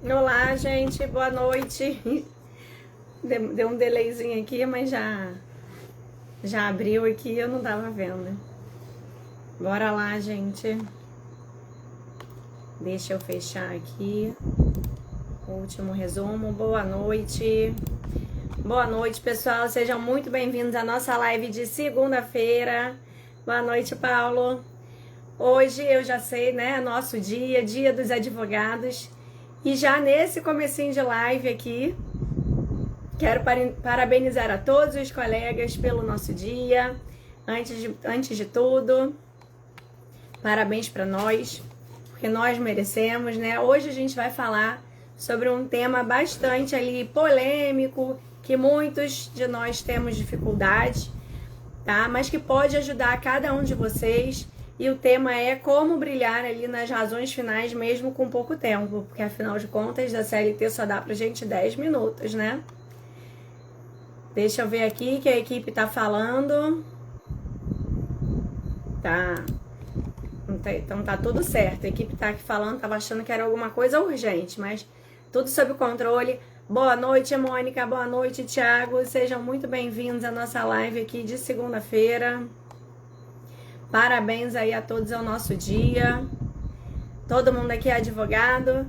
Olá, gente, boa noite. Deu um delayzinho aqui, mas já abriu aqui, eu não tava vendo. Bora lá, gente. Deixa eu fechar aqui. Último resumo. Boa noite. Boa noite, pessoal. Sejam muito bem-vindos à nossa live de segunda-feira. Boa noite, Paulo. Hoje eu já sei, né? Nosso dia dos advogados. E já nesse comecinho de live aqui, quero parabenizar a todos os colegas pelo nosso dia. Antes de tudo, parabéns para nós, porque nós merecemos, né? Hoje a gente vai falar sobre um tema bastante ali polêmico, que muitos de nós temos dificuldade, tá? Mas que pode ajudar cada um de vocês. E o tema é como brilhar ali nas razões finais mesmo com pouco tempo, porque afinal de contas da CLT só dá pra gente 10 minutos, né? Deixa eu ver aqui que a equipe tá falando. Tá. Então tá tudo certo. A equipe tá aqui falando, tava achando que era alguma coisa urgente, mas tudo sob controle. Boa noite, Mônica. Boa noite, Thiago. Sejam muito bem-vindos à nossa live aqui de segunda-feira. Parabéns aí a todos ao nosso dia. Todo mundo aqui é advogado.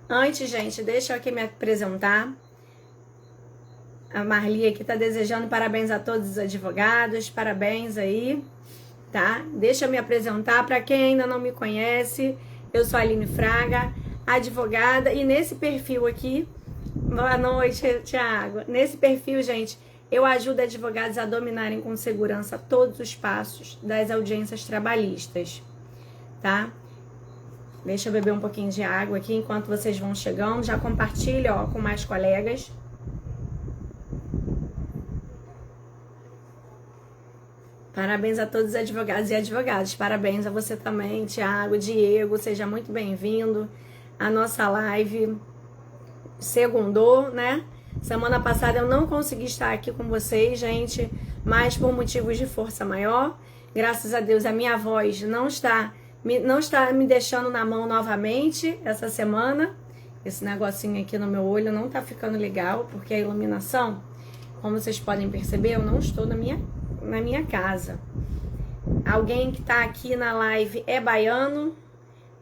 Antes, gente, deixa eu aqui me apresentar. A Marli aqui tá desejando parabéns a todos os advogados. Parabéns aí, tá? Deixa eu me apresentar. Para quem ainda não me conhece, eu sou a Aline Fraga, advogada. E nesse perfil aqui, boa noite, Thiago. Nesse perfil, gente, eu ajudo advogados a dominarem com segurança todos os passos das audiências trabalhistas, tá? Deixa eu beber um pouquinho de água aqui enquanto vocês vão chegando. Já compartilha, ó, com mais colegas. Parabéns a todos os advogados e advogadas. Parabéns a você também, Thiago, Diego. Seja muito bem-vindo à nossa live. Segundou, né? Semana passada eu não consegui estar aqui com vocês, gente, mas por motivos de força maior. Graças a Deus a minha voz não está me deixando na mão novamente essa semana. Esse negocinho aqui no meu olho não tá ficando legal, porque a iluminação, como vocês podem perceber, eu não estou na minha casa. Alguém que tá aqui na live é baiano?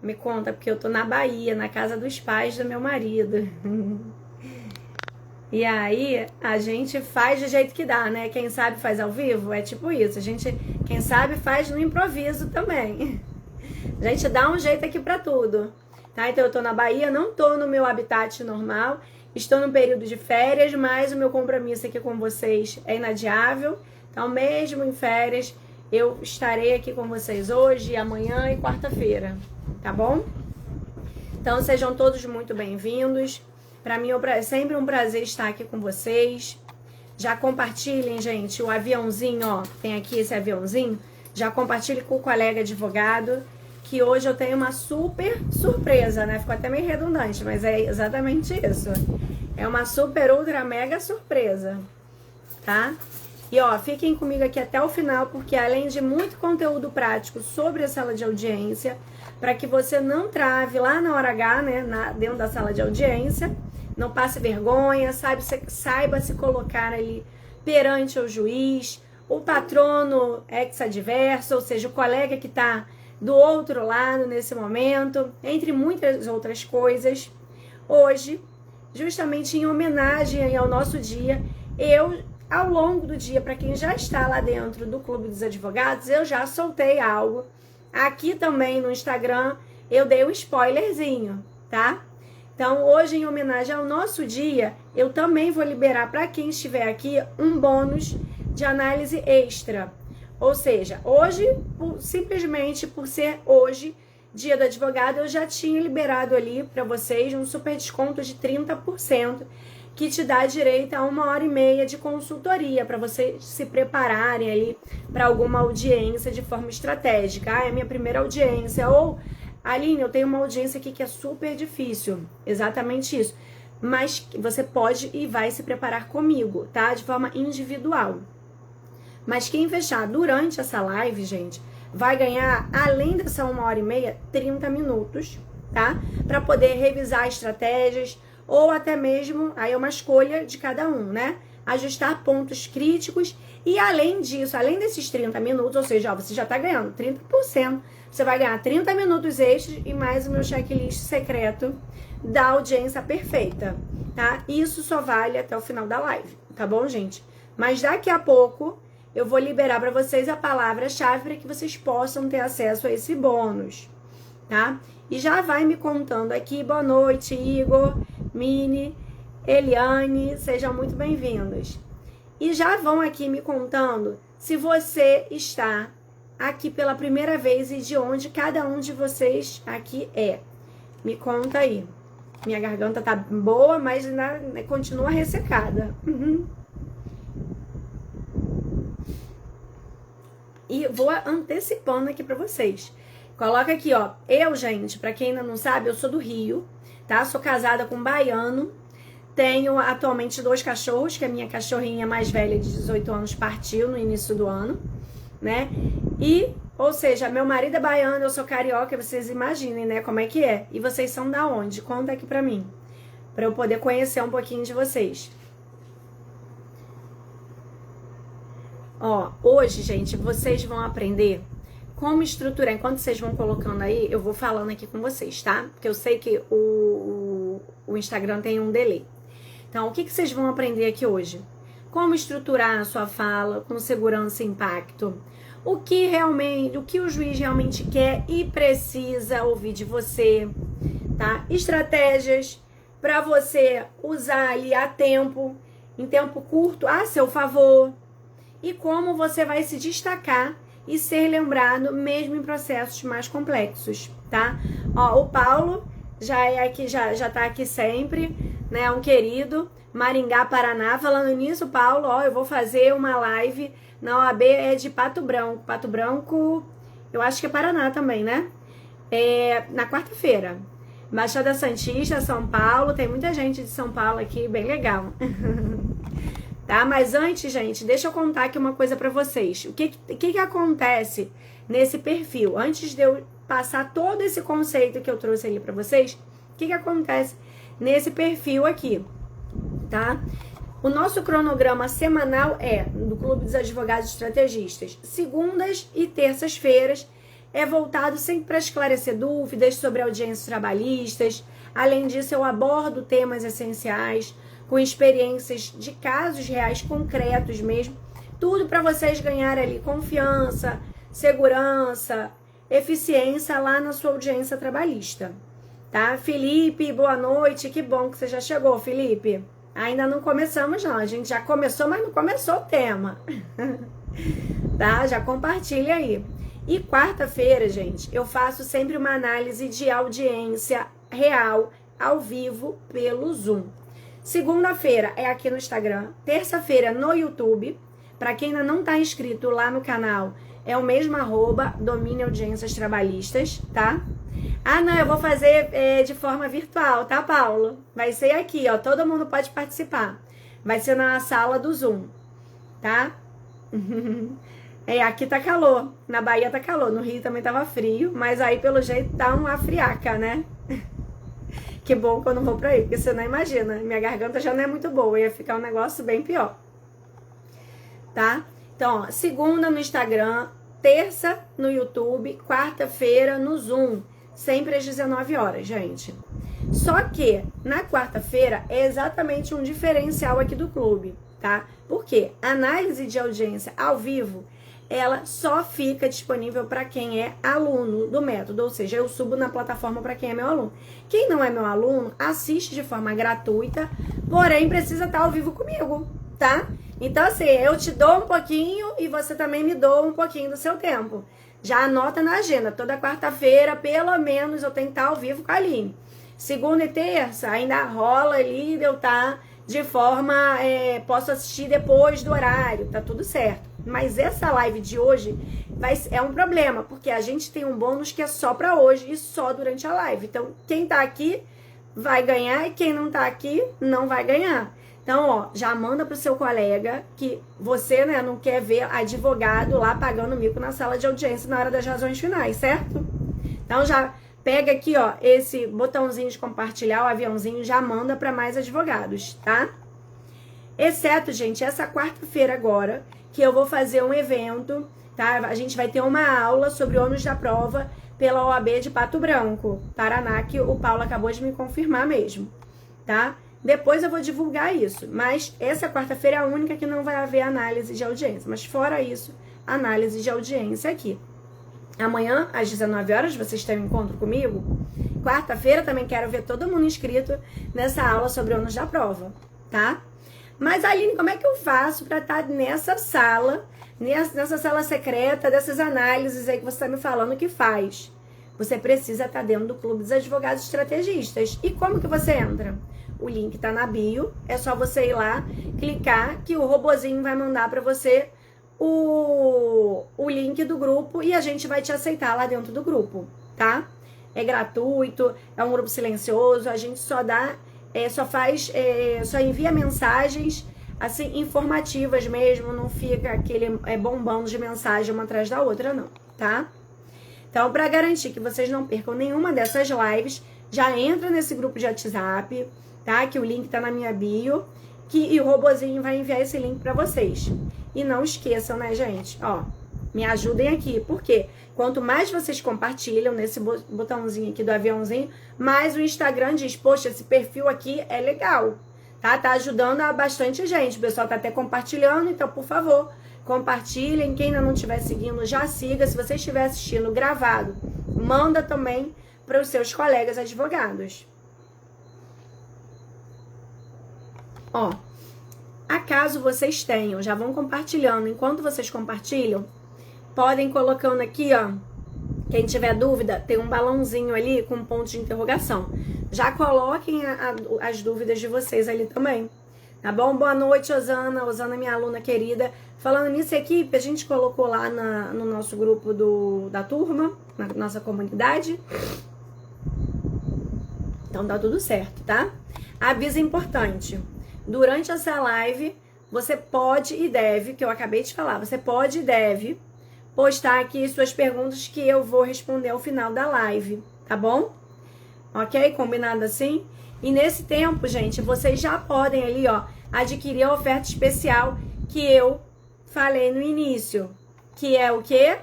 Me conta, porque eu tô na Bahia, na casa dos pais do meu marido. E aí, a gente faz do jeito que dá, né? Quem sabe faz ao vivo, é tipo isso. A gente, quem sabe, faz no improviso também. A gente dá um jeito aqui pra tudo, tá? Então eu tô na Bahia, não tô no meu habitat normal, estou no período de férias, mas o meu compromisso aqui com vocês é inadiável. Então, mesmo em férias, eu estarei aqui com vocês hoje, amanhã e quarta-feira, tá bom? Então, sejam todos muito bem-vindos. Para mim é sempre um prazer estar aqui com vocês. Já compartilhem, gente, o aviãozinho, ó, tem aqui esse aviãozinho. Já compartilhe com o colega advogado, que hoje eu tenho uma super surpresa, né? Ficou até meio redundante, mas é exatamente isso. É uma super, ultra, mega surpresa, tá? E ó, fiquem comigo aqui até o final, porque além de muito conteúdo prático sobre a sala de audiência, para que você não trave lá na hora H, né, dentro da sala de audiência, não passe vergonha, saiba se colocar ali perante o juiz, o patrono ex-adverso, ou seja, o colega que está do outro lado nesse momento, entre muitas outras coisas. Hoje, justamente em homenagem ao nosso dia, ao longo do dia, para quem já está lá dentro do Clube dos Advogados, eu já soltei algo. Aqui também no Instagram, eu dei um spoilerzinho, tá? Então, hoje, em homenagem ao nosso dia, eu também vou liberar para quem estiver aqui um bônus de análise extra. Ou seja, hoje, simplesmente por ser hoje, dia do advogado, eu já tinha liberado ali para vocês um super desconto de 30%, que te dá direito a 1h30 de consultoria, para vocês se prepararem aí para alguma audiência de forma estratégica. Ah, é a minha primeira audiência, ou Aline, eu tenho uma audiência aqui que é super difícil. Exatamente isso. Mas você pode e vai se preparar comigo, tá? De forma individual. Mas quem fechar durante essa live, gente, vai ganhar, além dessa 1h30, 30 minutos, tá? Para poder revisar estratégias ou até mesmo, aí é uma escolha de cada um, né? Ajustar pontos críticos e além disso, além desses 30 minutos, ou seja, ó, você já tá ganhando 30%, você vai ganhar 30 minutos extras e mais o meu checklist secreto da audiência perfeita, tá? Isso só vale até o final da live, tá bom, gente? Mas daqui a pouco eu vou liberar para vocês a palavra-chave para que vocês possam ter acesso a esse bônus, tá? E já vai me contando aqui, boa noite, Igor, Mini, Eliane, sejam muito bem-vindos. E já vão aqui me contando se você está aqui pela primeira vez e de onde cada um de vocês aqui é. Me conta aí. Minha garganta tá boa, mas ainda continua ressecada. E vou antecipando aqui pra vocês. Coloca aqui, ó. Eu, gente, pra quem ainda não sabe, eu sou do Rio, tá? Sou casada com um baiano. Tenho atualmente 2 cachorros, que a minha cachorrinha mais velha de 18 anos partiu no início do ano, né? E, ou seja, meu marido é baiano, eu sou carioca, vocês imaginem, né, como é que é. E vocês são da onde? Conta aqui pra mim, pra eu poder conhecer um pouquinho de vocês. Ó, hoje, gente, vocês vão aprender como estruturar. Enquanto vocês vão colocando aí, eu vou falando aqui com vocês, tá? Porque eu sei que o Instagram tem um delay. Então, o que vocês vão aprender aqui hoje? Como estruturar a sua fala com segurança e impacto. O que o juiz realmente quer e precisa ouvir de você, tá? Estratégias para você usar ali a tempo, em tempo curto, a seu favor. E como você vai se destacar e ser lembrado mesmo em processos mais complexos, tá? Ó, o Paulo já é aqui, já tá aqui sempre, né? Um querido, Maringá, Paraná. Falando nisso, Paulo, ó, eu vou fazer uma live na OAB de Pato Branco. Pato Branco, eu acho que é Paraná também, né? Na quarta-feira. Baixada Santista, São Paulo. Tem muita gente de São Paulo aqui, bem legal. Tá? Mas antes, gente, deixa eu contar aqui uma coisa pra vocês. O que acontece nesse perfil? Antes de eu passar todo esse conceito que eu trouxe ali pra vocês, o que acontece nesse perfil aqui, tá? O nosso cronograma semanal do Clube dos Advogados Estrategistas. Segundas e terças-feiras é voltado sempre para esclarecer dúvidas sobre audiências trabalhistas. Além disso, eu abordo temas essenciais com experiências de casos reais concretos mesmo. Tudo para vocês ganharem ali confiança, segurança, eficiência lá na sua audiência trabalhista. Tá? Felipe, boa noite. Que bom que você já chegou, Felipe. Ainda não começamos não, a gente já começou, mas não começou o tema. Tá? Já compartilha aí. E quarta-feira, gente, eu faço sempre uma análise de audiência real, ao vivo, pelo Zoom. Segunda-feira é aqui no Instagram, terça-feira no YouTube. Para quem ainda não tá inscrito lá no canal, é o mesmo @ Domine Audiências Trabalhistas, tá? Ah, não, eu vou fazer de forma virtual, tá, Paulo? Vai ser aqui, ó, todo mundo pode participar. Vai ser na sala do Zoom, tá? Aqui tá calor, na Bahia tá calor, no Rio também tava frio, mas aí pelo jeito tá uma friaca, né? Que bom que eu não vou pra aí, porque você não imagina, minha garganta já não é muito boa, ia ficar um negócio bem pior. Tá? Então, ó, segunda no Instagram, terça no YouTube, quarta-feira no Zoom, sempre às 19 horas, gente. Só que na quarta-feira é exatamente um diferencial aqui do clube, tá? Porque a análise de audiência ao vivo, ela só fica disponível para quem é aluno do método, ou seja, eu subo na plataforma para quem é meu aluno. Quem não é meu aluno, assiste de forma gratuita, porém precisa estar ao vivo comigo, tá? Então, assim, eu te dou um pouquinho e você também me doa um pouquinho do seu tempo. Já anota na agenda, toda quarta-feira, pelo menos, eu tenho que estar ao vivo com a Aline. Segunda e terça, ainda rola ali de eu estar de forma, posso assistir depois do horário, tá tudo certo. Mas essa live de hoje é um problema, porque a gente tem um bônus que é só pra hoje e só durante a live. Então, quem tá aqui vai ganhar e quem não tá aqui não vai ganhar. Então, ó, já manda pro seu colega que você, né, não quer ver advogado lá pagando mico na sala de audiência na hora das razões finais, certo? Então, já pega aqui, ó, esse botãozinho de compartilhar, o aviãozinho, já manda para mais advogados, tá? Exceto, gente, essa quarta-feira agora, que eu vou fazer um evento, tá? A gente vai ter uma aula sobre ônus da prova pela OAB de Pato Branco, Paraná, que o Paulo acabou de me confirmar mesmo, tá? Depois eu vou divulgar isso, mas essa quarta-feira é a única que não vai haver análise de audiência, mas fora isso, análise de audiência aqui. Amanhã, às 19 horas, vocês têm um encontro comigo. Quarta-feira também quero ver todo mundo inscrito nessa aula sobre ônus da prova, tá? Mas, Aline, como é que eu faço para estar nessa sala secreta, dessas análises aí que você está me falando que faz? Você precisa estar dentro do Clube dos Advogados Estrategistas. E como que você entra? O link tá na bio, é só você ir lá, clicar, que o robozinho vai mandar para você o link do grupo e a gente vai te aceitar lá dentro do grupo, tá? É gratuito, é um grupo silencioso, a gente só dá, só envia mensagens assim, informativas mesmo, não fica aquele bombando de mensagem uma atrás da outra, não, tá? Então, para garantir que vocês não percam nenhuma dessas lives, já entra nesse grupo de WhatsApp, tá? Que o link tá na minha bio, e o robozinho vai enviar esse link para vocês. E não esqueçam, né, gente? Ó, me ajudem aqui, porque quanto mais vocês compartilham nesse botãozinho aqui do aviãozinho, mais o Instagram diz, poxa, esse perfil aqui é legal, tá? Tá ajudando a bastante gente. O pessoal tá até compartilhando, então, por favor, compartilhem. Quem ainda não estiver seguindo, já siga. Se você estiver assistindo gravado, manda também para os seus colegas advogados. Ó, acaso vocês tenham, já vão compartilhando. Enquanto vocês compartilham, podem colocando aqui, ó. Quem tiver dúvida, tem um balãozinho ali com um ponto de interrogação. Já coloquem as dúvidas de vocês ali também. Tá bom? Boa noite, Osana. Osana, minha aluna querida. Falando nisso, equipe, a gente colocou lá no nosso grupo da turma, na nossa comunidade. Então tá tudo certo, tá? Aviso importante. Durante essa live, você pode e deve, que eu acabei de falar, você pode e deve postar aqui suas perguntas que eu vou responder ao final da live, tá bom? Ok? Combinado assim? E nesse tempo, gente, vocês já podem ali, ó, adquirir a oferta especial que eu falei no início. Que é o quê?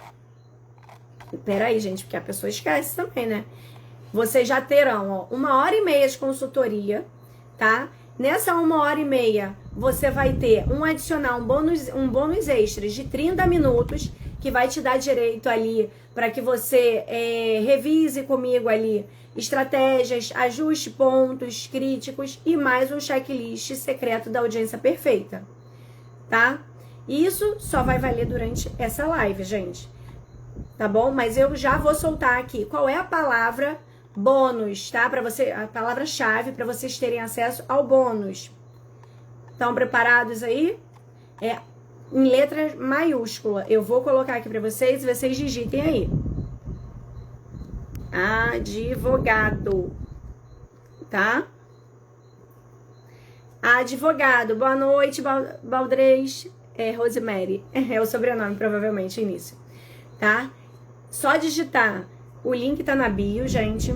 Peraí, gente, porque a pessoa esquece também, né? Vocês já terão, ó, 1h30 de consultoria, tá? Nessa 1h30, você vai ter um bônus extras de 30 minutos, que vai te dar direito ali para que você revise comigo ali estratégias, ajuste pontos críticos e mais um checklist secreto da audiência perfeita, tá? Isso só vai valer durante essa live, gente, tá bom? Mas eu já vou soltar aqui qual é a palavra bônus, tá? Para você, a palavra-chave para vocês terem acesso ao bônus. Estão preparados aí? Em letra maiúscula. Eu vou colocar aqui para vocês e vocês digitem aí. Advogado. Tá? Advogado. Boa noite, Baldrez. Rosemary. É o sobrenome, provavelmente, início. Tá? Só digitar. O link tá na bio, gente.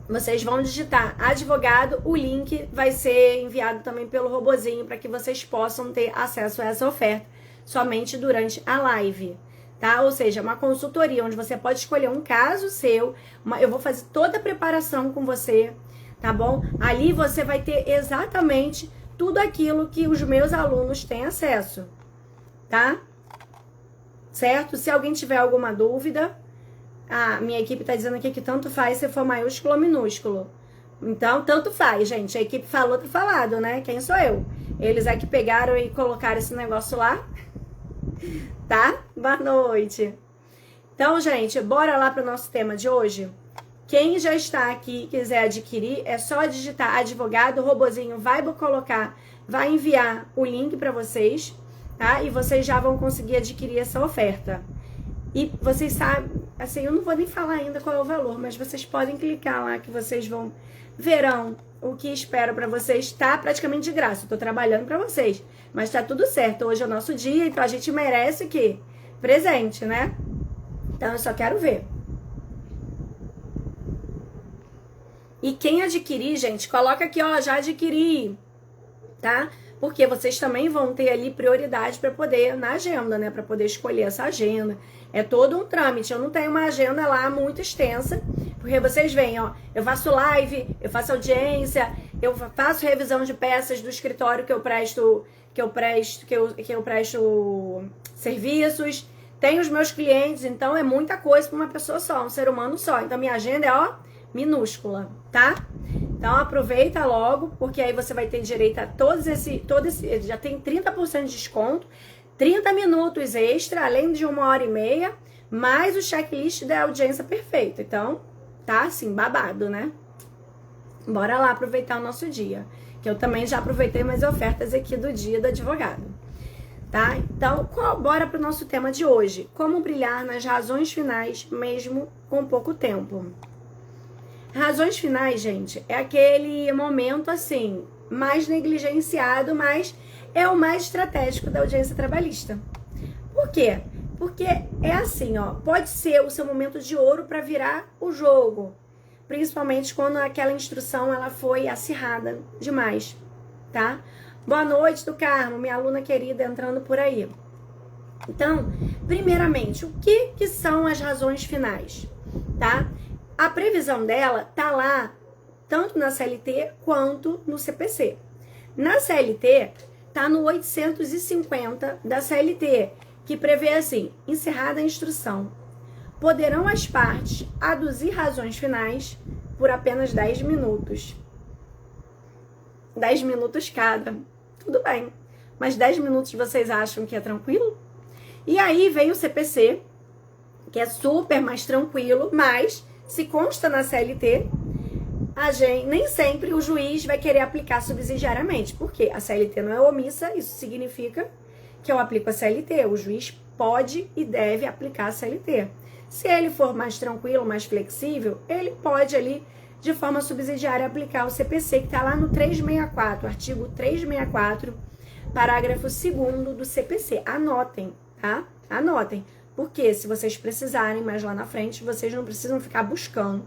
Vocês vão digitar advogado. O link vai ser enviado também pelo robozinho para que vocês possam ter acesso a essa oferta somente durante a live, tá? Ou seja, uma consultoria onde você pode escolher um caso seu. Eu vou fazer toda a preparação com você, tá bom? Ali você vai ter exatamente tudo aquilo que os meus alunos têm acesso, tá? Certo? Se alguém tiver alguma dúvida, a minha equipe tá dizendo aqui que tanto faz se for maiúsculo ou minúsculo. Então, tanto faz, gente. A equipe falou, tá falado, né? Quem sou eu? Eles é que pegaram e colocaram esse negócio lá. Tá? Boa noite. Então, gente, bora lá pro nosso tema de hoje? Quem já está aqui e quiser adquirir, é só digitar advogado, o robozinho vai colocar, vai enviar o link para vocês, tá? E vocês já vão conseguir adquirir essa oferta. E vocês sabem, assim, eu não vou nem falar ainda qual é o valor, mas vocês podem clicar lá que vocês verão o que espero para vocês. Tá praticamente de graça, eu tô trabalhando para vocês, mas tá tudo certo. Hoje é o nosso dia, então a gente merece o quê? Presente, né? Então eu só quero ver. E quem adquirir, gente, coloca aqui, ó, já adquiri, tá? Porque vocês também vão ter ali prioridade para poder, na agenda, né? Para poder escolher essa agenda. É todo um trâmite. Eu não tenho uma agenda lá muito extensa, porque vocês veem, ó, eu faço live, eu faço audiência, eu faço revisão de peças do escritório que eu presto serviços, tenho os meus clientes, então é muita coisa para uma pessoa só, um ser humano só. Então minha agenda é, ó, minúscula, tá? Então aproveita logo, porque aí você vai ter direito a todo esse já tem 30% de desconto, 30 minutos extra, além de 1h30, mais o checklist da audiência perfeita. Então, tá assim, babado, né? Bora lá aproveitar o nosso dia, que eu também já aproveitei mais ofertas aqui do dia do advogado, tá? Então, bora pro nosso tema de hoje, como brilhar nas razões finais, mesmo com pouco tempo. Razões finais, gente, é aquele momento, assim, mais negligenciado, mas é o mais estratégico da audiência trabalhista. Por quê? Porque é assim, ó, pode ser o seu momento de ouro para virar o jogo, principalmente quando aquela instrução ela foi acirrada demais, tá? Boa noite, do Carmo, minha aluna querida entrando por aí. Então, primeiramente, o que são as razões finais, tá? A previsão dela tá lá tanto na CLT quanto no CPC. Na CLT tá no 850 da CLT, que prevê assim: encerrada a instrução, poderão as partes aduzir razões finais por apenas 10 minutos. 10 minutos cada. Tudo bem. Mas 10 minutos vocês acham que é tranquilo? E aí vem o CPC, que é super mais tranquilo, mas se consta na CLT, nem sempre o juiz vai querer aplicar subsidiariamente. Porque a CLT não é omissa, isso significa que eu aplico a CLT. O juiz pode e deve aplicar a CLT. Se ele for mais tranquilo, mais flexível, ele pode ali, de forma subsidiária, aplicar o CPC, que está lá no 364, artigo 364, parágrafo 2º do CPC. Anotem, tá? Anotem. Porque se vocês precisarem mais lá na frente, vocês não precisam ficar buscando.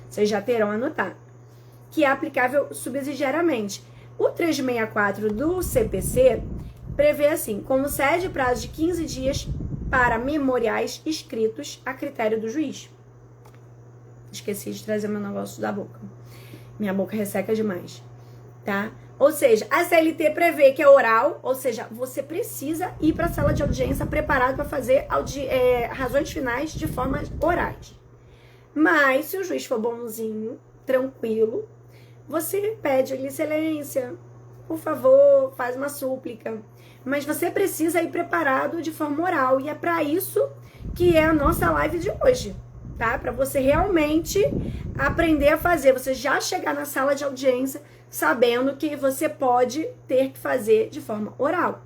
Vocês já terão anotado. Que é aplicável subsidiariamente. O 364 do CPC prevê assim: concede prazo de 15 dias para memoriais escritos a critério do juiz. Esqueci de trazer meu negócio da boca. Minha boca resseca demais, tá? Ou seja, a CLT prevê que é oral, ou seja, você precisa ir para a sala de audiência preparado para fazer razões finais de formas orais. Mas, se o juiz for bonzinho, tranquilo, você pede excelência, por favor, faz uma súplica. Mas você precisa ir preparado de forma oral, e é para isso que é a nossa live de hoje, tá? Para você realmente aprender a fazer, você já chegar na sala de audiência sabendo que você pode ter que fazer de forma oral.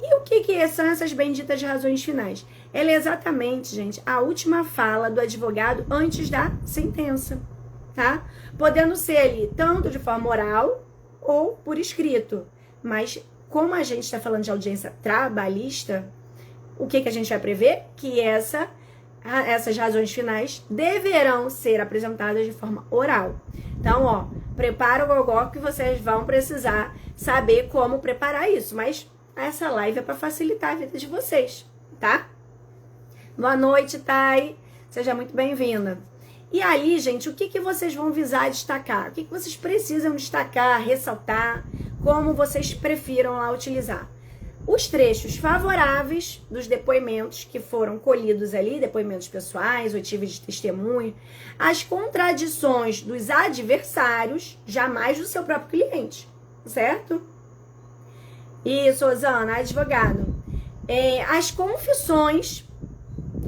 E o que são essas benditas razões finais? Ela é exatamente, gente, a última fala do advogado antes da sentença, tá? Podendo ser ali tanto de forma oral ou por escrito. Mas como a gente está falando de audiência trabalhista, o que a gente vai prever? Que essas razões finais deverão ser apresentadas de forma oral. Então, ó, prepara o gogó que vocês vão precisar saber como preparar isso. Mas essa live é para facilitar a vida de vocês, tá? Boa noite, Thay. Seja muito bem-vinda. E aí, gente, o que vocês vão visar destacar? O que vocês precisam destacar, ressaltar, como vocês prefiram lá utilizar? Os trechos favoráveis dos depoimentos que foram colhidos ali, depoimentos pessoais, oitivas de testemunho, as contradições dos adversários, jamais do seu próprio cliente, certo? Isso, Rosana, advogado. As confissões,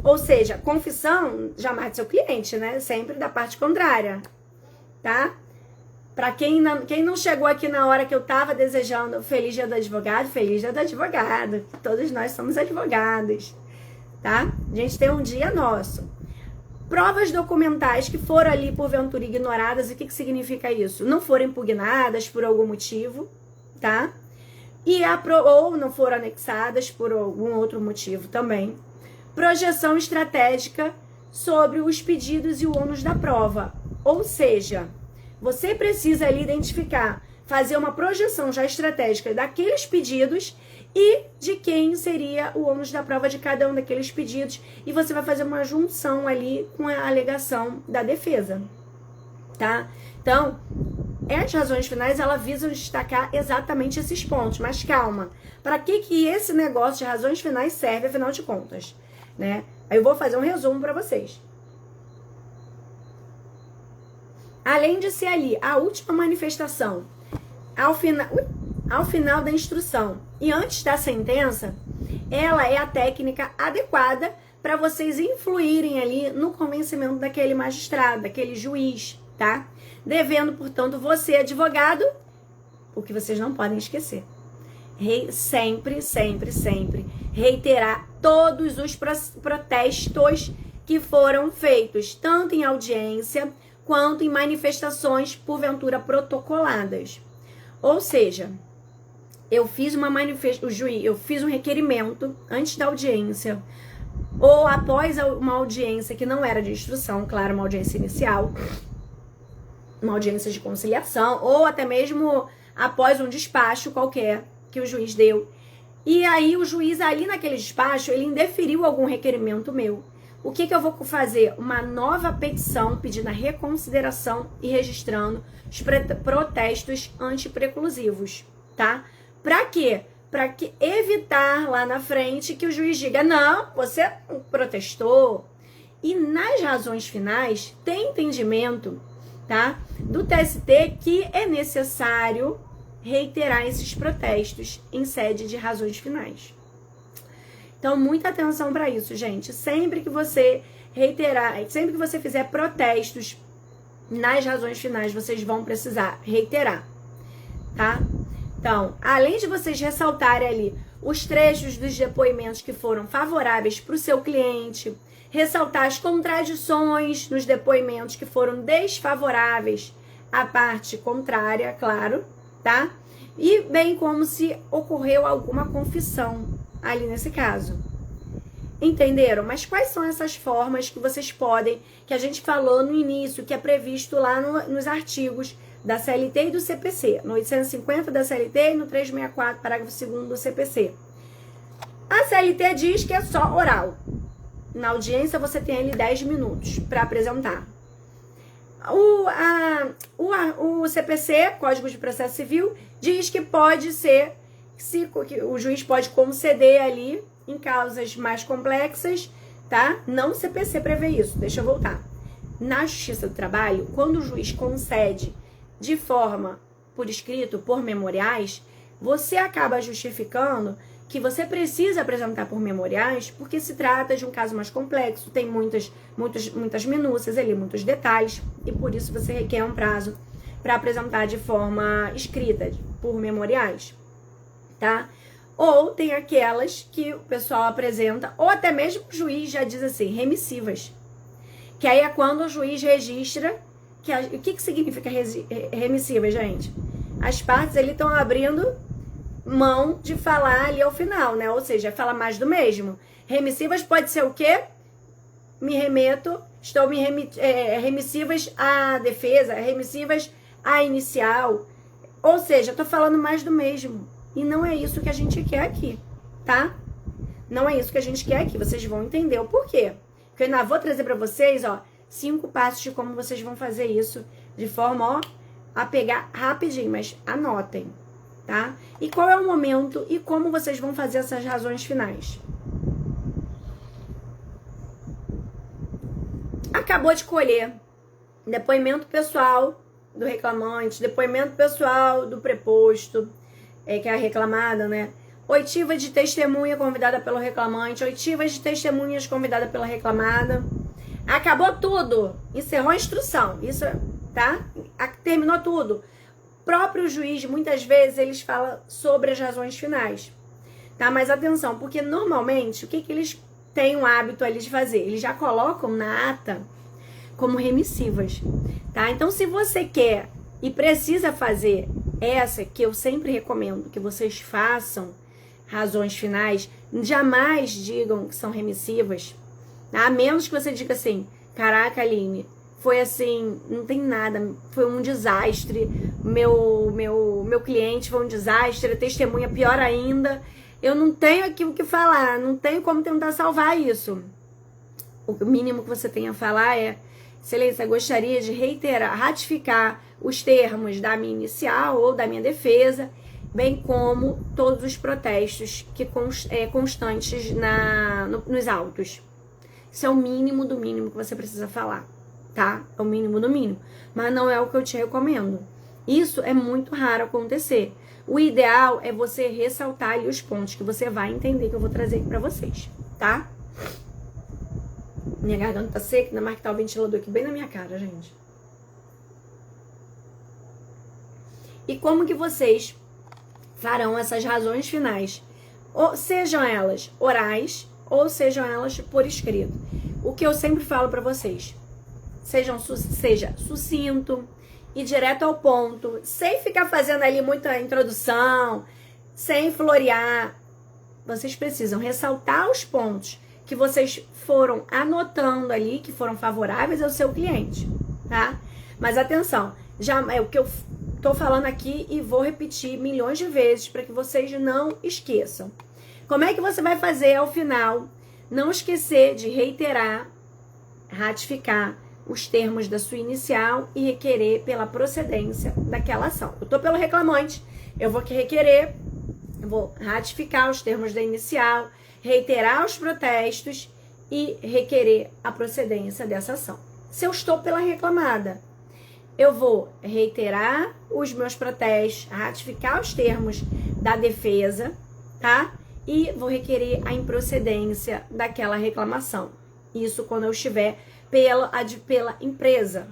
ou seja, confissão jamais do seu cliente, né? Sempre da parte contrária, tá? Para quem não chegou aqui na hora que eu tava desejando feliz dia do advogado, feliz dia do advogado. Todos nós somos advogados, tá? A gente tem um dia nosso. Provas documentais que foram ali porventura ignoradas, o que significa isso? Não foram impugnadas por algum motivo, tá? Ou não foram anexadas por algum outro motivo também. Projeção estratégica sobre os pedidos e o ônus da prova. Ou seja, você precisa ali identificar, fazer uma projeção já estratégica daqueles pedidos e de quem seria o ônus da prova de cada um daqueles pedidos, e você vai fazer uma junção ali com a alegação da defesa, tá? Então, as razões finais, elas visam destacar exatamente esses pontos, mas calma, para que esse negócio de razões finais serve, afinal de contas, né? Aí eu vou fazer um resumo para vocês. Além de ser ali a última manifestação, ao final da instrução e antes da sentença, ela é a técnica adequada para vocês influírem ali no convencimento daquele magistrado, daquele juiz, tá? Devendo, portanto, você, advogado, o que vocês não podem esquecer, sempre, sempre, sempre reiterar todos os protestos que foram feitos, tanto em audiência quanto em manifestações porventura protocoladas. Ou seja, eu fiz eu fiz um requerimento antes da audiência ou após uma audiência que não era de instrução, claro, uma audiência inicial, uma audiência de conciliação, ou até mesmo após um despacho qualquer que o juiz deu. E aí o juiz ali naquele despacho, ele indeferiu algum requerimento meu. O que eu vou fazer? Uma nova petição pedindo a reconsideração e registrando os protestos antipreclusivos, tá? Pra quê? Pra que evitar lá na frente que o juiz diga, não, você protestou. E nas razões finais, tem entendimento, tá? Do TST que é necessário reiterar esses protestos em sede de razões finais. Então, muita atenção para isso, gente. Sempre que você sempre que você fizer protestos nas razões finais, vocês vão precisar reiterar, tá? Então, além de vocês ressaltarem ali os trechos dos depoimentos que foram favoráveis para o seu cliente, ressaltar as contradições nos depoimentos que foram desfavoráveis à parte contrária, claro, tá? E bem como se ocorreu alguma confissão ali nesse caso. Entenderam? Mas quais são essas formas que vocês podem, que a gente falou no início, que é previsto lá nos artigos da CLT e do CPC, no 850 da CLT e no 364, parágrafo 2º do CPC. A CLT diz que é só oral. Na audiência você tem ali 10 minutos para apresentar. O CPC, Código de Processo Civil, diz que pode ser, que o juiz pode conceder ali em causas mais complexas, tá? Não o CPC prevê isso, deixa eu voltar. Na Justiça do Trabalho, quando o juiz concede de forma por escrito, por memoriais, você acaba justificando que você precisa apresentar por memoriais porque se trata de um caso mais complexo, tem muitas minúcias ali, muitos detalhes, e por isso você requer um prazo para apresentar de forma escrita, por memoriais, tá? Ou tem aquelas que o pessoal apresenta, ou até mesmo o juiz já diz assim, remissivas. Que aí é quando o juiz registra, o que significa remissiva, gente? As partes ali estão abrindo mão de falar ali ao final, né? Ou seja, fala mais do mesmo. Remissivas pode ser o quê? Remissivas à defesa, remissivas à inicial. Ou seja, eu tô falando mais do mesmo. E não é isso que a gente quer aqui, tá? Não é isso que a gente quer aqui. Vocês vão entender o porquê. Porque eu ainda vou trazer pra vocês, ó, 5 passos de como vocês vão fazer isso de forma, ó, a pegar rapidinho, mas anotem, tá? E qual é o momento e como vocês vão fazer essas razões finais. Acabou de colher depoimento pessoal do reclamante, depoimento pessoal do preposto, que é a reclamada, né? Oitiva de testemunha convidada pelo reclamante, oitiva de testemunhas convidada pela reclamada. Acabou tudo, encerrou a instrução, isso, tá? Terminou tudo. O próprio juiz, muitas vezes, eles falam sobre as razões finais, tá? Mas atenção, porque normalmente, o que eles têm o hábito ali de fazer? Eles já colocam na ata como remissivas, tá? Então, se você quer e precisa fazer essa, que eu sempre recomendo que vocês façam razões finais, jamais digam que são remissivas, tá? A menos que você diga assim, caraca, Aline, foi assim, não tem nada, foi um desastre. Meu cliente foi um desastre, a testemunha pior ainda. Eu não tenho aqui o que falar, não tenho como tentar salvar isso. O mínimo que você tem a falar é: Excelência, gostaria de reiterar, ratificar os termos da minha inicial ou da minha defesa, bem como todos os protestos que constantes nos autos. Isso é o mínimo do mínimo que você precisa falar, tá? É o mínimo do mínimo. Mas não é o que eu te recomendo. Isso é muito raro acontecer. O ideal é você ressaltar ali os pontos que você vai entender que eu vou trazer aqui pra vocês, tá? Minha garganta tá seca, ainda mais que tá o ventilador aqui bem na minha cara, gente. E como que vocês farão essas razões finais? Ou sejam elas orais, ou sejam elas por escrito. O que eu sempre falo pra vocês: seja sucinto e direto ao ponto, sem ficar fazendo ali muita introdução, sem florear. Vocês precisam ressaltar os pontos que vocês foram anotando ali, que foram favoráveis ao seu cliente, tá? Mas atenção, já é o que eu tô falando aqui e vou repetir milhões de vezes para que vocês não esqueçam. Como é que você vai fazer ao final? Não esquecer de reiterar, ratificar os termos da sua inicial e requerer pela procedência daquela ação. Eu tô pelo reclamante, eu vou requerer, eu vou ratificar os termos da inicial, reiterar os protestos e requerer a procedência dessa ação. Se eu estou pela reclamada, eu vou reiterar os meus protestos, ratificar os termos da defesa, tá? E vou requerer a improcedência daquela reclamação. Isso quando eu estiver pela empresa,